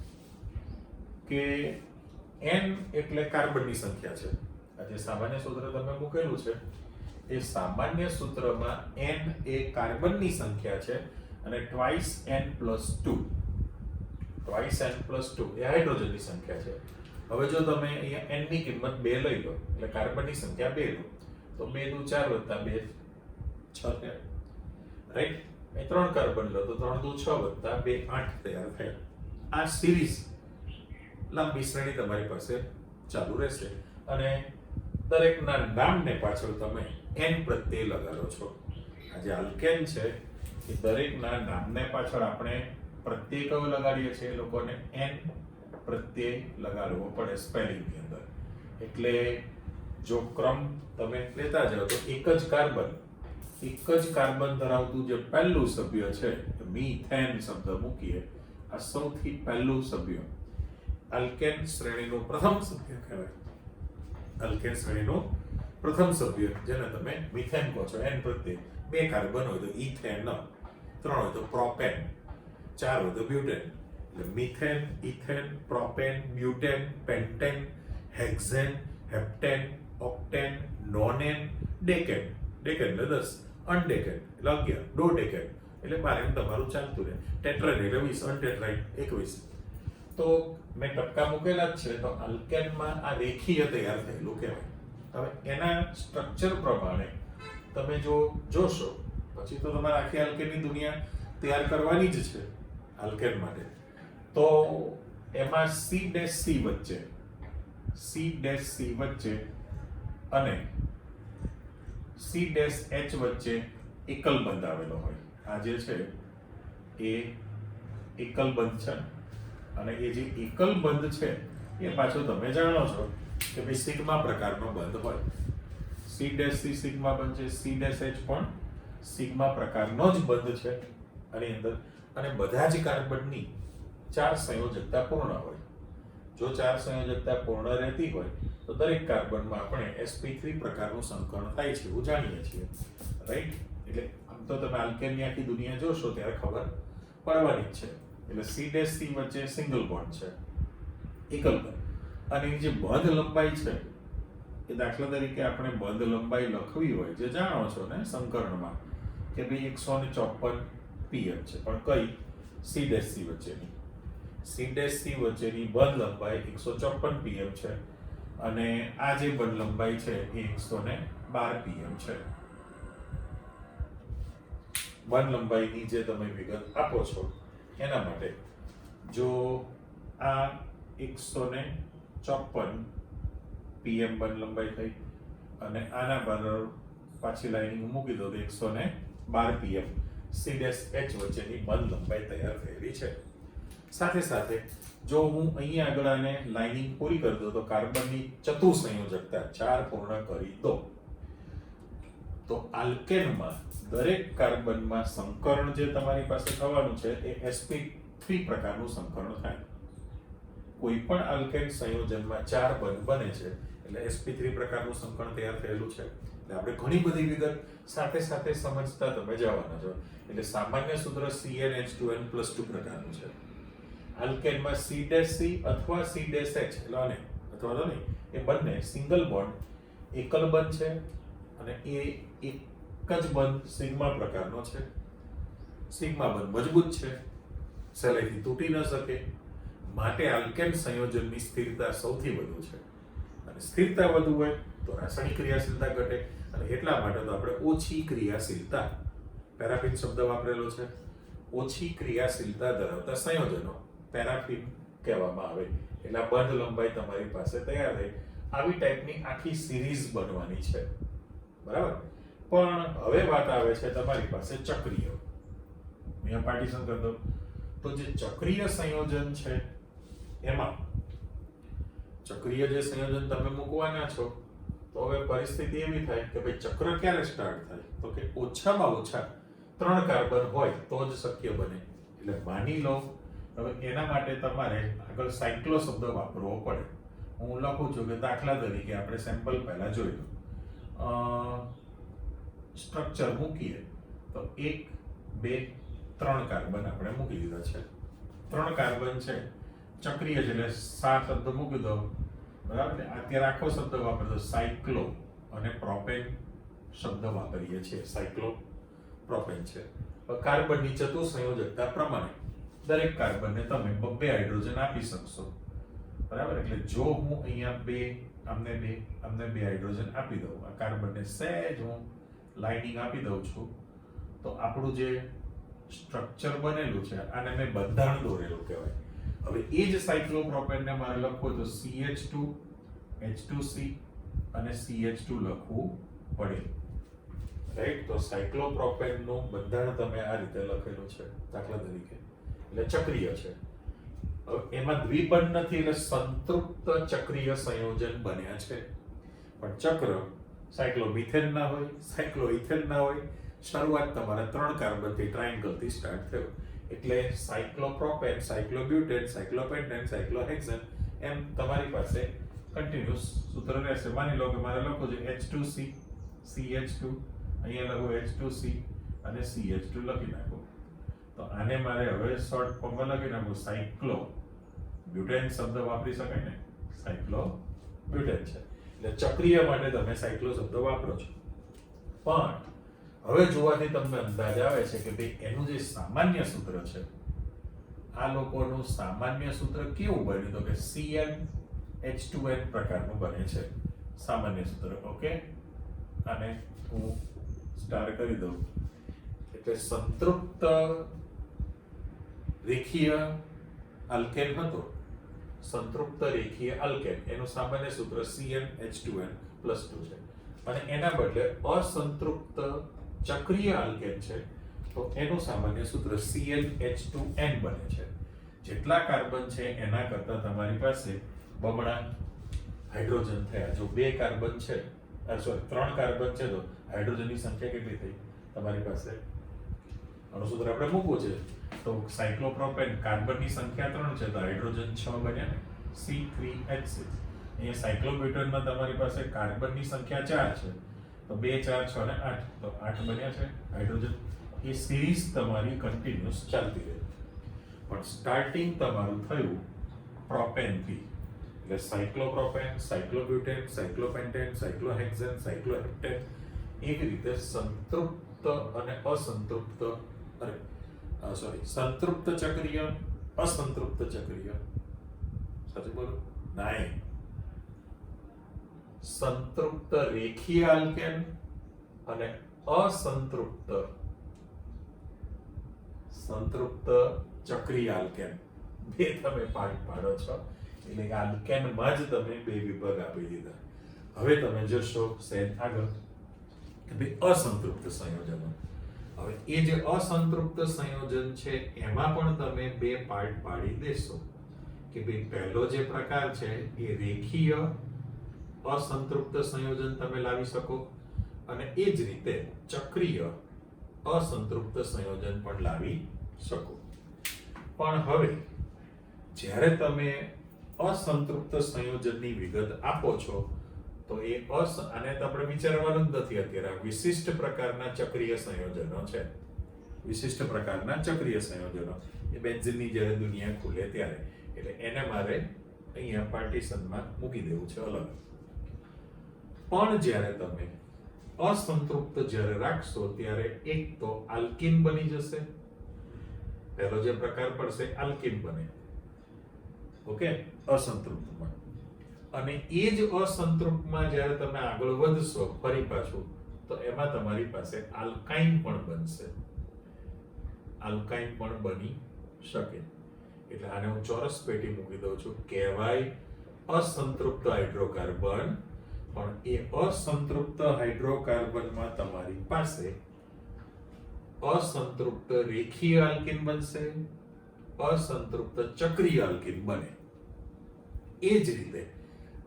કે n એટલે કાર્બનની સંખ્યા છે. આ જે સામાન્ય સૂત્ર તમે મૂકેલું છે એ સામાન્ય સૂત્રમાં n એ કાર્બનની સંખ્યા છે અને twice n+2 એ હાઇડ્રોજનની સંખ્યા છે. હવે જો તમે અહીંયા n ની કિંમત 2 લઈ લો એટલે કાર્બનની સંખ્યા 2 લો તો 2 દુ 4 + 2 6 થાય, રાઈટ? એ 3 કાર્બન લો તો 3 દુ 6 + 2 8 તૈયાર થાય. આ સિરીઝ લાંબી શ્રેણી તમારી પાસે ચાલુ રહેશે અને દરેકના નામને પાછળ તમે n પ્રત્યય લગાડો છો. આ જે આલ્કેન છે એ દરેકના નામને પાછળ આપણે પ્રત્યય કયો લગાડીએ છીએ? એ લોકોને n પ્રત્યય લગાડવો પડે સ્પેલિંગની અંદર. એટલે જો ક્રમ તમે લેતા જાઓ તો એક જ કાર્બન ધરાવતું જે પહેલું સભ્ય છે, મીથેન શબ્દ મૂકીએ, આ સૌથી પહેલું સભ્ય આલ્કેન શ્રેણીનું પ્રથમ સભ્ય કહેવાય. આલ્કેન શ્રેણીનું પ્રથમ સભ્ય જેને તમે મિથેન કહો છો. n પ્રત્યય 2 કાર્બન હોય તો ઇથેન, 3 હોય તો પ્રોપેન, 4 હોય તો બ્યુટેન. એટલે methane, ethane, propane, butane, pentane, hexane, heptane, octane, nonane, decane. Decane એટલે 10, અનડેકેન એટલે 11, ડોડેકેન એટલે 12. એમ તમારું ચાલતું રહે. ટેટ્રાઇડ એટલે 20, અનટેટ્રાઇડ 21. તો મેં ટપકા મૂકેલા જ છે. તો આલ્કેનમાં આ રેખીય તૈયાર થયેલું કહેવાય. હવે એના સ્ટ્રક્ચર પ્રમાણે તમે જો જોશો પછી તો તમારે આખી આલ્કેનની દુનિયા તૈયાર કરવાની જ છે આલ્કેન માટે. તો એમાં C' વચ્ચે અને CH વચ્ચે એકલ બંધ આવેલો હોય. આ જે છે એ એકલ બંધ છે અને એ જે એકલ બંધ છે એ પાછો તમે જાણો છો કે ભાઈ સિગ્મા પ્રકારનો બંધ હોય. C' સિગ્મા બંધ છે, CH પણ સિગ્મા પ્રકારનો જ બંધ છે આની અંદર. અને બધા જ કાર્બનની 4 સંયોજકતા પૂર્ણ હોય. જો 4 સંયોજકતા પૂર્ણ રહેતી હોય તો દરેક કાર્બનમાં આપણે sp3 પ્રકારનું સંકરણ થાય છે એવું જાણીએ છીએ, રાઈટ? એટલે આમ તો તમે આલ્કેનની આખી દુનિયા જોશો ત્યારે ખબર પડવાની જ છે. એટલે C' વચ્ચે સિંગલ બોન્ડ છે, એકલ બંધ. અને એની જે બંધ લંબાઈ છે એ દાખલા તરીકે આપણે બંધ લંબાઈ લખવી હોય, જે જાણો છો ને સંકરણમાં કે ભાઈ 154 pm છે, પણ કઈ? C' વચ્ચેની. C' વચ્ચેની બંધ લંબાઈ 154 pm છે અને આ જે બંધ લંબાઈ છે એ 112 pm છે. બંધ લંબાઈની જે તમે વિગત આપો છો એના માટે જો આ 154 pm બંધ લંબાઈ થઈ અને આના બરાબર પાછી લાઈનિંગ મૂકી દો તો 112 pm CH વચ્ચેની બંધ લંબાઈ તૈયાર થયેલી છે. સાથે સાથે જો હું અહીંયા આગળ આને લાઈનિંગ પૂરી કરી દઉં તો કાર્બનની ચતુસંયોજકતા 4 પૂર્ણ કરી દો તો આલ્કેનમાં દરેક કાર્બનમાં સંકરણ જે તમારી પાસે થવાનું છે એ sp3 પ્રકારનું સંકરણ થાય. કોઈ પણ આલ્કેન સંયોજનમાં 4 બંધ બને છે એટલે sp3 પ્રકારનું સંકરણ તૈયાર થયેલું છે. એટલે આપણે ઘણી બધી વિગત સાથે સાથે સમજતા તમે જવાના છો. એટલે સામાન્ય સૂત્ર CnH2n+2 પ્રકારનું છે. આલ્કેનમાં C' અથવા C'(H) એટલે આને અથવા તો નહીં, એ બંને સિંગલ બોન્ડ એકલ બંધ છે અને એ એક જ બંધ સિગ્મા પ્રકારનો છે. સિગ્મા બંધ મજબૂત છે, સહેલાઈથી તૂટી ન શકે, માટે આલ્કેન સંયોજનની સ્થિરતા સૌથી વધુ છે. અને સ્થિરતા વધુ હોય તો રાસાયણિક ક્રિયાશીલતા ઘટે, અને એટલા માટે તો આપણે ઓછી ક્રિયાશીલતા, પેરાફિન શબ્દ વાપરેલો છે. ઓછી ક્રિયાશીલતા ધરાવતા સંયોજનો પેરાફિન કહેવામાં આવે. એટલે આ બંધ લંબાઈ તમારી પાસે તૈયાર થઈ. આવી ટાઈપની આખી સિરીઝ બનવાની છે, બરાબર. પણ હવે વાત આવે છે તમારી પાસે ચક્રીય. અહીંયા પાર્ટીશન કરી દો. તો જે ચક્રીય સંયોજન છે એમાં ચક્રીય જે સંયોજન તમે મૂકવાના છો, તો હવે પરિસ્થિતિ એવી થાય કે ભાઈ ચક્ર ક્યારે સ્ટાર્ટ થાય, તો કે ઓછામાં ઓછા 3 કાર્બન હોય તો જ શક્ય બને. એટલે માની લો હવે એના માટે તમારે આગળ સાયક્લો શબ્દ વાપરવો પડે. હું લખું છું કે દાખલા તરીકે આપણે સેમ્પલ પહેલા જોઈ લો. સ્ટ્રક્ચર મૂકીએ તો 1 2 3 કાર્બન આપણે મૂકી દીધા છે. 3 કાર્બન છે, ચક્રીય છે એટલે શબ્દ મૂકી દો, બરાબર. અત્યારે આખો શબ્દ વાપરી દો, સાયક્લો અને પ્રોપેન શબ્દ વાપરીએ છીએ. સાયક્લો પ્રોપેન છે. કાર્બનની ચતુઃસંયોજકતા પ્રમાણે દરેક કાર્બનને તમે 2 હાઇડ્રોજન આપી શકશો, બરાબર. એટલે જો હું અહીંયા 2 આમને 2 હાઇડ્રોજન આપી દઉં, આ કાર્બનને સહેજ હું લાઇનિંગ આપી દઉં છું, તો આપણું જે સ્ટ્રક્ચર બનેલું છે આને મેં બંધારણ દોરેલું કહેવાય. હવે એ જ સાયક્લોપ્રોપેનને મારે લખવું તો CH2 H2C અને CH2 લખવું પડે, રાઈટ. તો સાયક્લોપ્રોપેનનું બંધારણ તમે આ રીતે લખેલું છે દાખલા તરીકે, એટલે ચક્રીય છે. હવે એમાં દ્વિબંધ નથી એટલે સંતૃપ્ત ચક્રીય સંયોજન બન્યા છે. પણ ચક્ર સાયક્લોમિથેન ના હોય, સાયક્લોઇથેન ના હોય. શરૂઆત તમારા 3 કાર્બનથી ટ્રાયેંગલથી સ્ટાર્ટ થયો. એટલે સાયક્લોપ્રોપેન, સાયક્લોબ્યુટેન, સાયક્લોપેન્ટેન, સાયક્લોહેક્સેન એમ તમારી પાસે કન્ટિન્યુઅસ સૂત્ર રહેશે. માની લો કે મારે લખવું છે H2C CH2, અહીંયા લખો H2C અને CH2 લખી નાખો. તો આને મારે હવે શોર્ટ ફોર્મમાં લખી નાખું, સાયક્લો બ્યુટેન શબ્દ વાપરી શકાય ને, સાયક્લો બ્યુટેન છે. એટલે ચક્રીય માટે તમે સાયક્લો શબ્દ વાપરો છો. પણ હવે જોવાથી તમને અંદાજ આવે છે કે ભાઈ એનું જે સામાન્ય સૂત્ર છે, આ લોકોનું સામાન્ય સૂત્ર કેવું બન્યું, તો કે CnH2n પ્રકારનું બને છે સામાન્ય સૂત્ર. ઓકે, અને હું સ્ટાર કરી દઉં. એટલે સંતૃપ્ત રેખીય આલ્કેન હતો, સંતૃપ્ત રેખીય આલ્કેન, એનું સામાન્ય સૂત્ર CnH2n+2 છે. અને એના બદલે અસંતૃપ્ત ચક્રીય આલ્કેન છે, તો એનું સામાન્ય સૂત્ર CnH2n બને છે. જેટલા કાર્બન છે એના કરતા તમારી પાસે બમણા હાઇડ્રોજન થયા. જો 2 કાર્બન છે, સોરી 3 કાર્બન છે, તો હાઇડ્રોજનની સંખ્યા કેટલી થઈ તમારી પાસે? આનું સૂત્ર આપણે મૂકવું છે. તો સાયક્લોપ્રોપેન કાર્બનની સંખ્યા 3 છે, તો હાઇડ્રોજન 6 બન્યા ને, C3H6. અહીંયા સાયક્લોબ્યુટેનમાં તમારી પાસે કાર્બનની સંખ્યા 4 છે, તો 2 4 6 ને 8, તો 8 બન્યા છે હાઇડ્રોજન. એ સિરીઝ તમારી કન્ટિન્યુઅસ ચાલતી રહે. પણ સ્ટાર્ટિંગ તમારું થયું પ્રોપેનથી, એટલે સાયક્લોપ્રોપેન, સાયક્લોબ્યુટેન, સાયક્લોપેન્ટેન, સાયક્લોહેક્સેન, સાયક્લોહેપ્ટેન. એવી રીતે સંતૃપ્ત અને અસંતૃપ્ત, સંતૃપ્ત ચક્રીય, અસંતૃપ્ત ચક્રીય. સાચું બોલો? નહીં. સંતૃપ્ત રેખીય આલ્કેન અને અસંતૃપ્ત ચક્રીય આલ્કેન, બે તમે પાડો છો. એટલે આલ્કેનમાં જ તમે 2 વિભાગ આપી દીધા. હવે તમે જશો સેજ આગળ કે ભાઈ અસંતૃપ્ત સંયોજનો. હવે એ જે અસંતૃપ્ત સંયોજન છે એમાં પણ તમે 2 પાર્ટ પાડી દેશો કે ભાઈ પહેલો જે પ્રકાર છે એ રેખીય અસંતૃપ્ત સંયોજન તમે લાવી શકો, અને એ જ રીતે ચક્રીય અસંતૃપ્ત સંયોજન પણ લાવી શકો. પણ હવે જ્યારે તમે અસંતૃપ્ત સંયોજનની વિગત આપો છો તો એ આને તો આપણે વિચારવાનું જ નથી અત્યારે. વિશિષ્ટ પ્રકારના ચક્રીય સંયોજનો છે. વિશિષ્ટ પ્રકારના ચક્રીય સંયોજનો એ બેન્ઝીનની જ્યારે દુનિયા ખુલે ત્યારે, એટલે એને મારે અહીંયા પાર્ટીશનમાં મૂકી દેવું છે અલગ. પણ જ્યારે તમે અસંતૃપ્ત જ્યારે રાખશો ત્યારે એક તો આલ્કીન બની જશે. પહેલો જે પ્રકાર પડશે આલ્કીન બને, ઓકે, અસંતૃપ્તમાં. અને એ જ અસંતૃપ્તમાં જ્યારે તમે આગળ વધશો ફરી પાછું, તો એમાં તમારી પાસે આલ્કાઇન પણ બનશે. આલ્કાઇન પણ બની શકે. એટલે આને હું ચોરસ પેટી મૂકી દઉં છું. કહેવાય અસંતૃપ્ત હાઇડ્રોકાર્બન, પણ એ અસંતૃપ્ત હાઇડ્રોકાર્બનમાં તમારી પાસે અસંતૃપ્ત રેખીય આલ્કીન બનશે, અસંતૃપ્ત ચક્રીય આલ્કીન બને. એ જ રીતે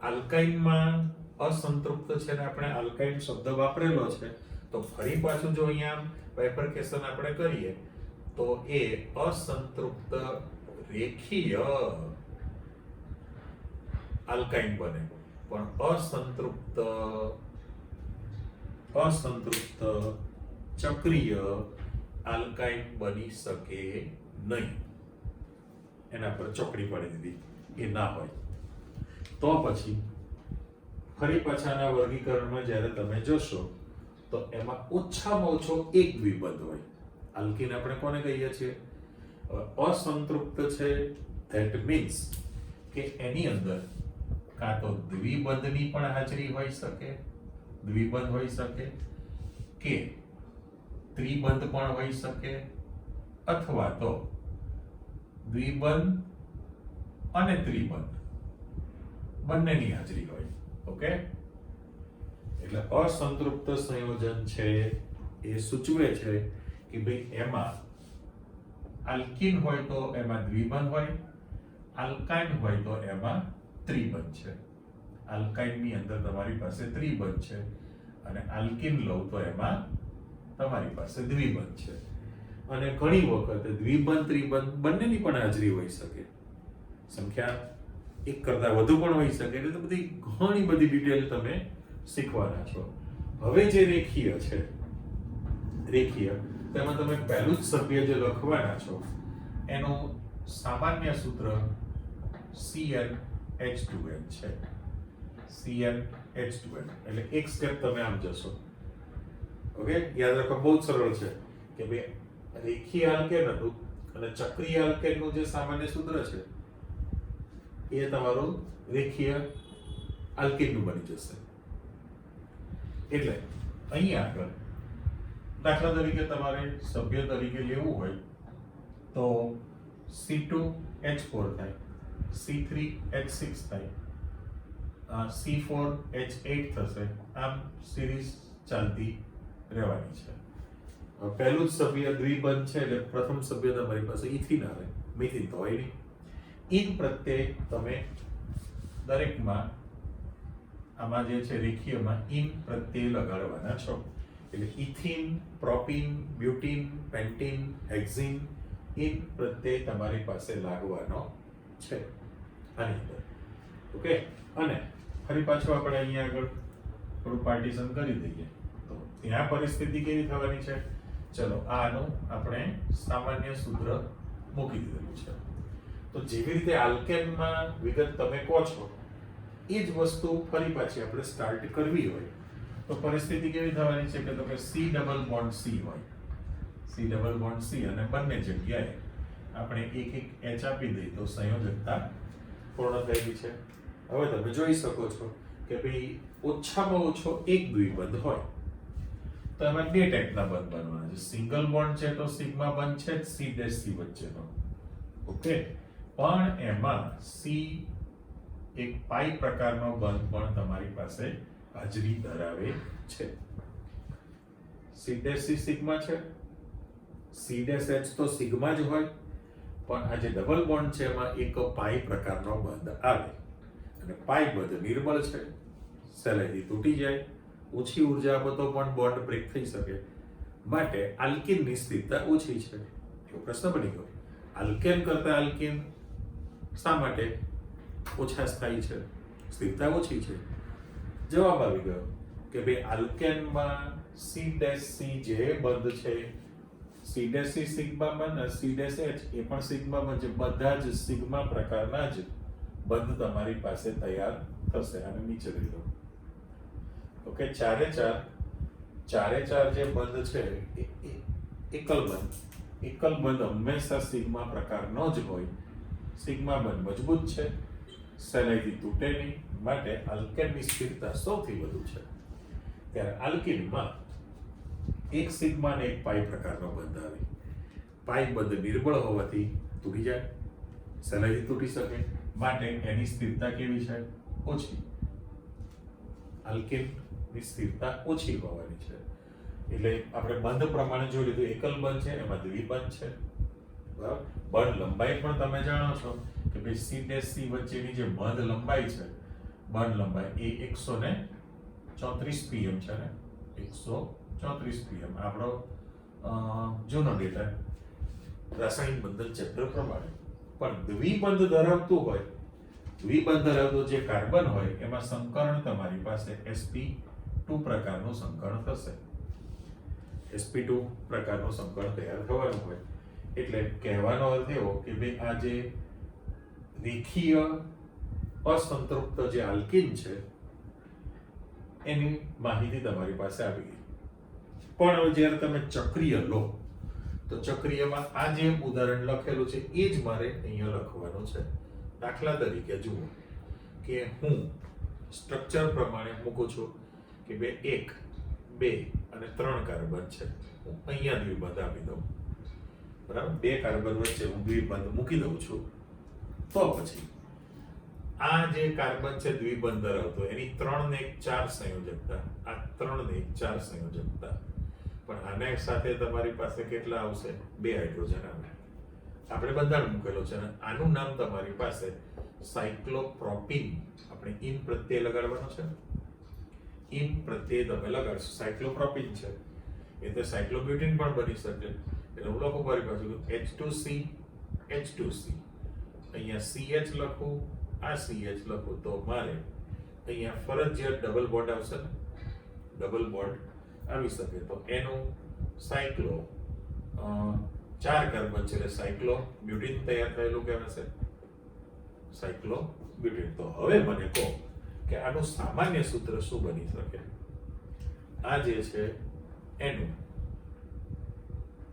આલ્કાઇનમાં અસંતૃપ્ત છે ને આપણે આલ્કાઇન શબ્દ વાપરેલો છે, તો ફરી પાછું જો અહીંયા બાયફર્કેશન આપણે કરીએ તો એ અસંતૃપ્ત રેખીય આલ્કાઇન બને, પણ અસંતૃપ્ત ચક્રીય આલ્કાઇન બની શકે નહીં. એના પર ચોકડી પાડી દીધી, એ ના હોય. તો પછી ફરી પાછાના વર્ગીકરણમાં જ્યારે તમે જોશો તો એમાં ઓછામાં ઓછો એક દ્વિબંધ હોય. આલ્કીન આપણે કોને કહીએ છીએ? અસંતૃપ્ત છે, ધેટ મીન્સ કે એની અંદર કાં તો દ્વિબંધની પણ હાજરી હોઈ શકે, દ્વિબંધ હોઈ શકે, કે ત્રિબંધ પણ હોઈ શકે, અથવા તો દ્વિબંધ અને ત્રિબંધ બંનેની હાજરી હોય. ઓકે, એટલે અસંતૃપ્ત સંયોજન છે એ સૂચવે છે કે ભાઈ એમાં આલ્કીન હોય તો એમાં દ્વિબંધ હોય, આલ્કાઇન હોય તો એમાં ત્રિબંધ છે. આલ્કાઇનની અંદર તમારી પાસે ત્રિબંધ છે અને આલ્કીન લઉં તો એમાં તમારી પાસે દ્વિબંધ છે. અને ઘણી વખત દ્વિબંધ ત્રિબંધ બંનેની પણ હાજરી હોઈ શકે. સંખ્યા એક કરતા વધુ પણ હોઈ શકે. એટલે તો બધી ઘણી બધી ડિટેલ તમે શીખવાના છો. હવે જે રેખીય છે, રેખીય તેમાં તમે પહેલું જ સભ્ય જે લખવાના છો એનું સામાન્ય સૂત્ર CnH2n છે. CnH2n એટલે એક સ્ટેપ તમે આમ જશો. ઓકે, યાદ રાખો, બહુ જ સરળ છે કે ભાઈ રેખીય આલ્કેન હતું અને ચક્રીય આલ્કેનનું જે સામાન્ય સૂત્ર છે એ તમારું રેખીય આલ્કીનનું બની જશે. એટલે અહીંયા આગળ દાખલા તરીકે તમારે સભ્ય તરીકે લેવું હોય તો C2H4 થાય, C3H6 થાય, C4H8 થશે. આમ સિરીઝ ચાલતી રહેવાની છે. પહેલું જ સભ્ય દ્વિબંધ છે એટલે પ્રથમ સભ્ય તમારી પાસે ઇથિન આવે. મિથિન તો હોય નહીં. ઇન પ્રત્યે તમે દરેકમાં આમાં જે છે રેખીયમાં ઇન પ્રત્યે લગાડવાના છો. એટલે ethyne, propyne, butyne, pentyne, hexyne ઇન પ્રત્યે તમારી પાસે લાગવાનો છે આની અંદર. ઓકે, અને ફરી પાછું આપણે અહીંયા આગળ થોડું પાર્ટીશન કરી દઈએ તો ત્યાં પરિસ્થિતિ કેવી થવાની છે? ચલો આનું આપણે સામાન્ય સૂત્ર મૂકી દીધેલું છે. તો જેવી રીતે આલ્કેનમાં વિગત તમે કહો છો એ જ વસ્તુ ફરી પાછી આપણે સ્ટાર્ટ કરવી હોય તો પરિસ્થિતિ કેવી થવાની છે કે તો કે C ડબલ બોન્ડ C હોય, C ડબલ બોન્ડ C, અને બંને જગ્યાએ આપણે એક એક H આપી દઈએ તો સંયોજકતા પૂર્ણ થયેલી છે. હવે તમે જોઈ શકો છો કે ભાઈ ઓછામાં ઓછો એક દ્વિબંધ હોય તો એમાં બે ટાઈપના બંધ બનવાના છે. સિંગલ બોન્ડ છે તો સિગ્મા બંધ છે C ડેશ C વચ્ચેનો. ઓકે, પણ એમાં C એક પાઈ પ્રકારનો બંધ પણ તમારી પાસે હાજરી ધરાવે છે. C ડેશ C સિગ્મા છે, C ડેશ H તો સિગ્મા જ હોય, પણ આ જે ડબલ બોન્ડ છે એમાં એક પાઈ પ્રકારનો બંધ આવે અને પાઈ બંધ નિર્બળ છે, સહેલાઈથી તૂટી જાય ઓછી ઉર્જા આપો તો પણ બોન્ડ બ્રેક થઈ શકે. માટે આલ્કિનની સ્થિરતા ઓછી છે. એવો પ્રશ્ન બની ગયો. આલ્કેન કરતા આલ્કિન શા માટે ઓછા સ્થાયી છે, સ્થિરતા ઓછી છે? જવાબ આવી ગયો કે ભાઈ આલ્કેનમાં C' જે બંધ છે, C' સિગ્મા બંધ અને C' H એ પણ સિગ્મા બંધ છે. બધા જ સિગ્મા પ્રકારના જ બંધ તમારી પાસે તૈયાર થશે. અને નીચે લઈ લો. ઓકે, ચારે ચાર જે બંધ છે એ એકલ બંધ હંમેશા સિગ્મા પ્રકારનો જ હોય. સિગ્મા બંધ મજબૂત છે, સહેલાઈથી તૂટે નહીં, માટે આલ્કેનની સ્થિરતા સૌથી વધુ છે. ત્યારે આલ્કિનમાં એક સિગ્મા અને એક પાઈ પ્રકારનો બંધ આવે. પાઈ બંધ નિર્બળ હોવાથી તૂટી જાય, સહેલાઈથી તૂટી શકે, માટે એની સ્થિરતા કેવી છે? ઓછી. આલ્કેનની સ્થિરતા ઓછી હોવાની છે. એટલે આપણે બંધ પ્રમાણે જોઈ લીધું. એકલ બંધ છે, એમાં દ્વિબંધ છે. બરાબર. બંધ લંબાઈ પણ તમે જાણો છો કે ભાઈ C' વચ્ચેની જે બંધ લંબાઈ છે, બંધ લંબાઈ એ 134 pm છે ને, 134 pm. આપણો જૂનો ડેટા રાસાયણિક બંધન ચેપ્ટર પ્રમાણે. પણ દ્વિબંધ ધરાવતો જે કાર્બન હોય એમાં સંકરણ તમારી પાસે sp2 પ્રકારનું સંકરણ થશે. sp2 પ્રકારનું સંકરણ તૈયાર થવાનું હોય. એટલે કહેવાનો અર્થ એવો કે ભાઈ આ જે રેખીય અસંતૃપ્ત જે આલ્કિન છે એની માહિતી તમારી પાસે આવી ગઈ. પણ હવે જ્યારે તમે ચક્રીય લો તો ચક્રીયમાં આ જે ઉદાહરણ લખેલું છે એ જ મારે અહીંયા લખવાનું છે. દાખલા તરીકે જુઓ કે હું સ્ટ્રક્ચર પ્રમાણે મૂકું છું કે 1, 2 અને 3 કાર્બન છે. હું અહીંયા દ્વિબંધ આપી દઉં. બરાબર. 2 કાર્બન વચ્ચે હું દ્વિબંધ મૂકી દઉં છું. તો પછી આ જે કાર્બન છે દ્વિબંધ ધરાવતો, એની 3 ને 1 4 સંયોજકતા, આ 3 ને 1 4 સંયોજકતા. પણ આને સાથે તમારી પાસે કેટલા આવશે? 2 હાઇડ્રોજન આવે. આપણે બંધારણ મૂકેલો છે. આનું નામ તમારી પાસે સાયક્લોપ્રોપીન. આપણે ઇન પ્રત્યય લગાડવાનો છે. ઇન પ્રત્યય તમે લગાડશો. સાયક્લોપ્રોપીન છે એટલે સાયક્લોબ્યુટીન પણ બની શકે. એટલે હું લખું મારી પાસે H2C, H2C. અહીંયા CH લખું, આ CH લખું, તો મારે અહીંયા ફરજિયાત ડબલ બોન્ડ આવશે ને, ડબલ બોન્ડ આવી શકે. તો એનું સાયક્લો 4 કાર્બન છે એટલે સાયક્લો બ્યુટીન તૈયાર થયેલું કહેવાશે. સાયક્લો બ્યુટીન. તો હવે મને કહો કે આનું સામાન્ય સૂત્ર શું બની શકે? આ જે છે એનું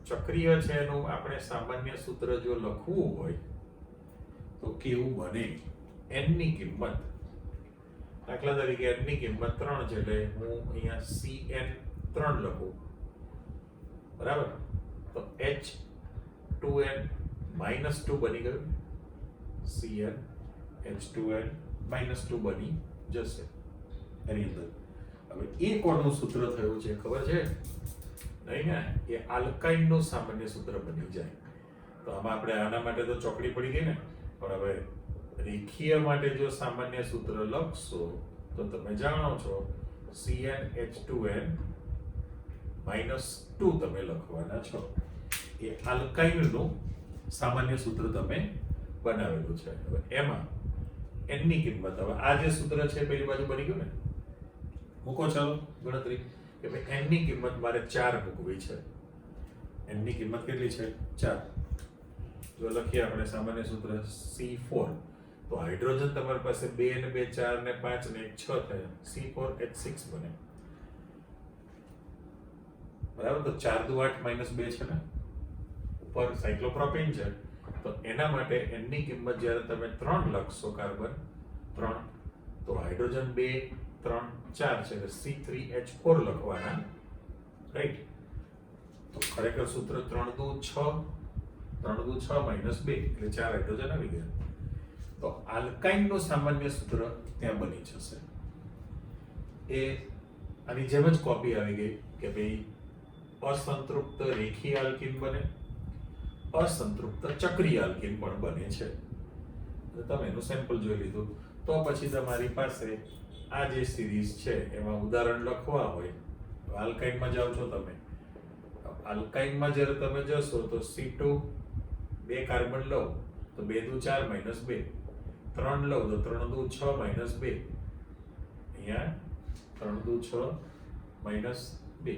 ચક્રીય છે, એનું આપણે સામાન્ય સૂત્ર જો લખવું હોય તો કેવું બને? n ની કિંમત, દાખલા તરીકે n ની કિંમત 3 છે એટલે હું અહીંયા CN3 લખું. બરાબર. તો H2n -2 બની ગયું. Cn H2n -2 બની જશે એની અંદર. હવે એ કોણનું સૂત્ર થયું છે ખબર છે? નહીં ને? એ આલ્કાઇનનું સામાન્ય સૂત્ર બની જાય. તો આમાં આપણે આના માટે તો ચોકડી પડી ગઈ ને. પણ હવે રેખીય માટે જો સામાન્ય સૂત્ર લખશો તો તમે જાણો છો CnH2n -2 તમે લખવાના છો. એ આલ્કાઇનનું સામાન્ય સૂત્ર તમે બનાવેલું છે. હવે એમાં n ની કિંમત, હવે આ જે સૂત્ર છે પેલી બાજુ બની ગયું ને, મૂકો ચાલો ગણતરી કે ભાઈ n ની કિંમત મારે 4 મૂકવી છે. n ની કિંમત કેટલી છે? 4. જો લખીએ આપણે સામાન્ય સૂત્ર C4, તો હાઇડ્રોજન તમારી પાસે 2 ને 2 4 ને 5 ને 1 6 થાય. C4H6 બને. બરાબર. તો 4 દુ 8 -2 છે ને, ઉપર સાયક્લોપ્રોપીન છે. તો એના માટે n ની કિંમત જ્યારે તમે 3 લખશો, કાર્બન 3, તો હાઇડ્રોજન 2 3 4 છે એટલે C3H4 લખવાના. રાઈટ. તો ખરેખર સૂત્ર 3 દુ 6 -2 એટલે 4 હાઇડ્રોજન આવી ગયા. તો આલ્કાઇનનું સામાન્ય સૂત્ર ત્યાં બની જશે. એ આની જેમ જ કોપી આવી ગઈ કે ભાઈ અસંતૃપ્ત રેખીય આલ્કિન બને, અસંતૃપ્ત ચક્રીય આલ્કિન પણ બને છે. તમે એનું સેમ્પલ જોઈ લીધું. તો પછી તમારી પાસે આ જે સિરીઝ છે એમાં ઉદાહરણ લખવા હોય તો આલ્કાઇનમાં જાઓ છો તમે, આલ્કાઇનમાં જ્યારે તમે જશો તો C2 2 કાર્બન લો તો 2 દુ 4 માઇનસ 2, 3 લો તો 3 દુ 6 માઇનસ 2, અહીંયા 3 દુ 6 માઇનસ 2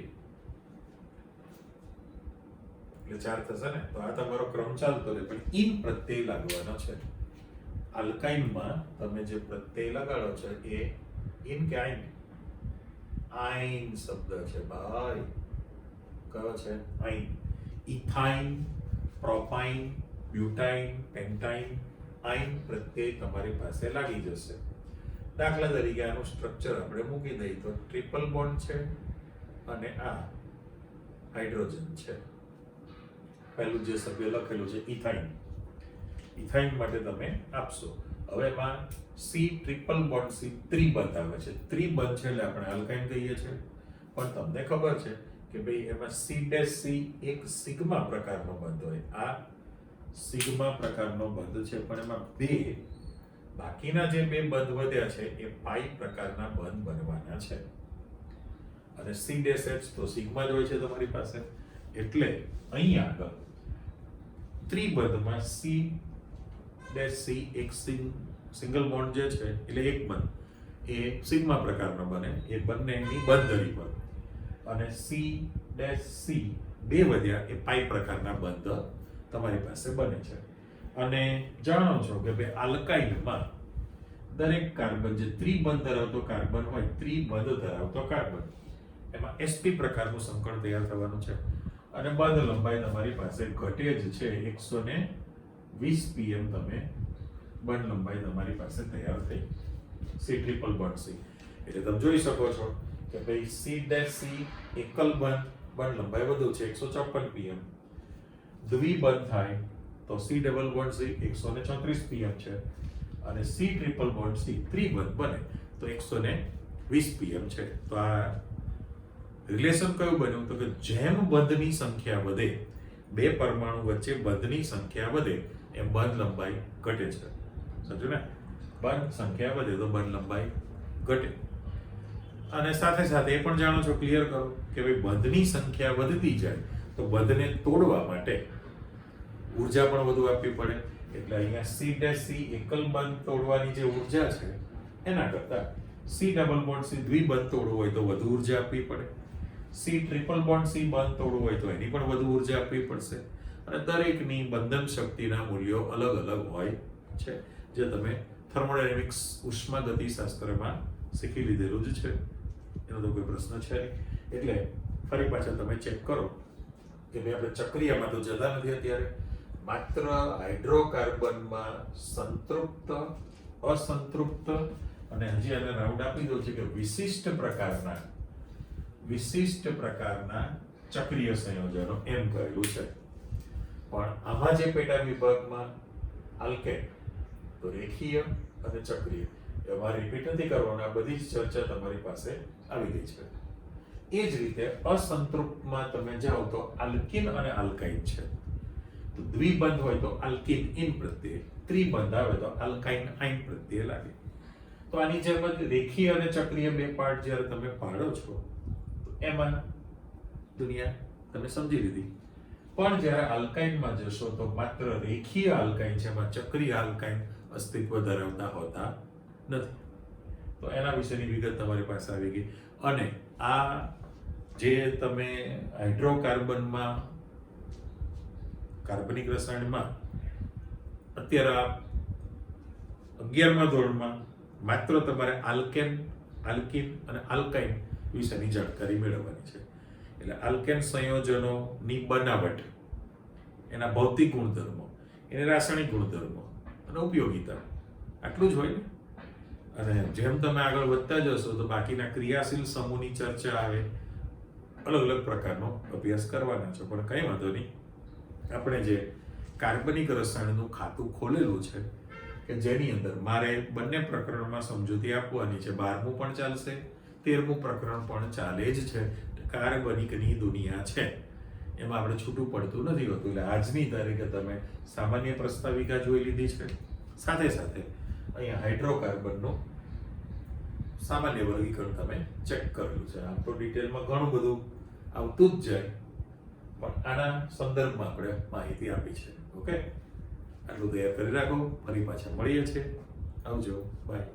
એટલે 4 થશે ને. તો આ તમારો ક્રમ ચાલતો રહે, પણ ઇન પ્રત્યય લાગવાનો છે. આલ્કાઇનમાં તમે જે પ્રત્યય લગાડો છો એ ઇન કે આઇન? આઇન શબ્દ છે ભાઈ. કયો છે? આઇન. ઇથાઇન, પ્રોપાઇન, બ્યુટાઇન, પેન્ટાઇન, આઇન પ્રત્યય તમારી પાસે લાગી જશે. દાખલા તરીકે આનું સ્ટ્રક્ચર આપણે મૂકી દઈએ તો ટ્રિપલ બોન્ડ છે અને આ હાઇડ્રોજન છે. પહેલું જે સભ્ય લખેલું છે ઇથાઇન, ઇથાઇન માટે તમે આપશો. હવે એમાં C ટ્રિપલ બોન્ડ C ત્રિબંધ આવે છે. ત્રિબંધ છે એટલે આપણે આલ્કાઇન કહીએ છીએ, પણ તમને ખબર છે કે ભાઈ એમાં C' એક સિગ્મા પ્રકારનો બંધ હોય. આ સિગ્મા પ્રકારનો બંધ છે, પણ એમાં બે બાકીના જે બે બંધ વધ્યા છે એ પાઈ પ્રકારના બંધ બનવાના છે. અને C' તો સિગ્મા જ હોય છે તમારી પાસે, એટલે અહીં આગળ ત્રિબંધમાં C' એક સિંગલ બોન્ડ જે છે એટલે એક બંધ એ સિગ્મા પ્રકારનો બને, એ બંનેની બંધરી પર. અને C' બે વધ્યા એ પાઈ પ્રકારના બંધ તમારી પાસે બને છે. અને જાણો છો કે ભાઈ આલ્કાઇનમાં દરેક કાર્બન જે ત્રિબંધ ધરાવતો કાર્બન હોય, ત્રિબંધ ધરાવતો કાર્બન, એમાં sp પ્રકારનું સંકળ તૈયાર થવાનું છે. અને બંધ લંબાઈ તમારી પાસે ઘટે જ છે. 120 pm તમે બંધ લંબાઈ તમારી પાસે તૈયાર થઈ. C ટ્રિપલ બોન્ડ C એટલે તમે જોઈ શકો છો કે ભાઈ C' એકલ બંધ લંબાઈ વધુ છે 154 pm. દ્વિબંધ થાય તો C double bond C 134 pm છે, અને C ટ્રિપલ બોન્ડ C ત્રિબંધ બને તો 120 pm છે. તો આ રિલેશન કયું બન્યું? તો કે જેમ બંધની સંખ્યા વધે, બે પરમાણુ વચ્ચે બંધની સંખ્યા વધે એમ બંધ લંબાઈ ઘટે છે. સમજ્યું ને? બંધ સંખ્યા વધે તો બંધ લંબાઈ ઘટે. અને સાથે સાથે એ પણ જાણો છો, ક્લિયર કરો કે ભાઈ બંધની સંખ્યા વધતી જાય તો બંધને તોડવા માટે ઉર્જા પણ વધુ આપવી પડે. એટલે અહીંયા C' એકલ બંધ તોડવાની જે ઉર્જા છે એના કરતા C ડબલ બોન્ડ C દ્વિબંધ તોડવું હોય તો વધુ ઉર્જા આપવી પડે. C ટ્રિપલ બોન્ડ C બંધ તોડવું હોય તો એની પણ વધુ ઉર્જા આપવી પડશે. અને દરેકની બંધન શક્તિના મૂલ્યો અલગ અલગ હોય છે, જે તમે થર્મોડાયનેમિક્સ ઉષ્માગતિશાસ્ત્રમાં શીખી લીધેલું જ છે. એનો તો કોઈ પ્રશ્ન છે નહીં. એટલે ફરી પાછા તમે ચેક કરો કે ભાઈ આપણે ચક્રિયામાં તો જતા નથી અત્યારે. માત્ર હાઇડ્રોકાર્બનમાં સંતૃપ્ત, અસંતૃપ્ત અને હજી આને રાઉન્ડ આપી દો છે કે વિશિષ્ટ પ્રકારના ચક્રીય સંયોજનો એમ કહેલું છે. પણ આમાં જે પેટા વિભાગમાં આલ્કેન તો રેખીય અને ચક્રીય, એમાં રિપીટ નથી કરવાનું. આ બધી જ ચર્ચા તમારી પાસે આવી ગઈ છે. એ જ રીતે અસંતૃપ્તમાં તમે જાઓ તો આલ્કીન અને આલ્કાઇન છે. તો દ્વિબંધ હોય તો આલ્કીન ઇન પ્રત્યે, ત્રિબંધ આવે તો આલ્કાઇન આઇન પ્રત્યે લાગે. તો આની જેમ જ રેખીય અને ચક્રીય બે પાર્ટ જ્યારે તમે પાડો છો તો એમાં દુનિયા તમે સમજી લીધી. પણ જ્યારે આલ્કાઇનમાં જશો તો માત્ર રેખીય આલ્કાઇન છે, એમાં ચક્રીય આલ્કાઇન અસ્તિત્વ ધરાવતા હોતા નથી. તો એના વિશેની વિગત તમારી પાસે આવી ગઈ. અને આ જે તમે હાઇડ્રોકાર્બનમાં કાર્બનિક રસાયણમાં અત્યારે 11મા ધોરણમાં માત્ર તમારે આલ્કેન, આલ્કીન અને આલ્કાઇન વિશેની જાણકારી મેળવવાની છે. એટલે આલ્કેન સંયોજનોની બનાવટ, એના ભૌતિક ગુણધર્મો, એના રાસાયણિક ગુણધર્મો અને ઉપયોગિતા, આટલું જ હોય ને. અને જેમ તમે આગળ વધતા જશો તો બાકીના ક્રિયાશીલ સમૂહની ચર્ચા આવે, અલગ અલગ પ્રકારનો અભ્યાસ કરવાના છો. પણ કંઈ વાંધો નહીં, આપણે જે કાર્બનિક રસાયણનું ખાતું ખોલેલું છે કે જેની અંદર મારે બંને પ્રકરણમાં સમજૂતી આપવાની છે. 12મું પણ ચાલશે, 13મું પ્રકરણ પણ ચાલે જ છે. કાર્બનિકની દુનિયા છે, એમાં આપણે છૂટું પડતું નથી હોતું. એટલે આજની તારીખે તમે સામાન્ય પ્રસ્તાવિકા જોઈ લીધી છે, સાથે સાથે અહીંયા હાઇડ્રોકાર્બનનું સામાન્ય વર્ગીકરણ તમે ચેક કરેલું છે. આમ તો ડિટેલમાં ઘણું બધું આવતું જ જાય, પણ આના સંદર્ભમાં આપણે માહિતી આપી છે. ઓકે, આટલું તૈયાર કરી રાખો. ફરી પાછા મળીએ છીએ. આવજો, બાય.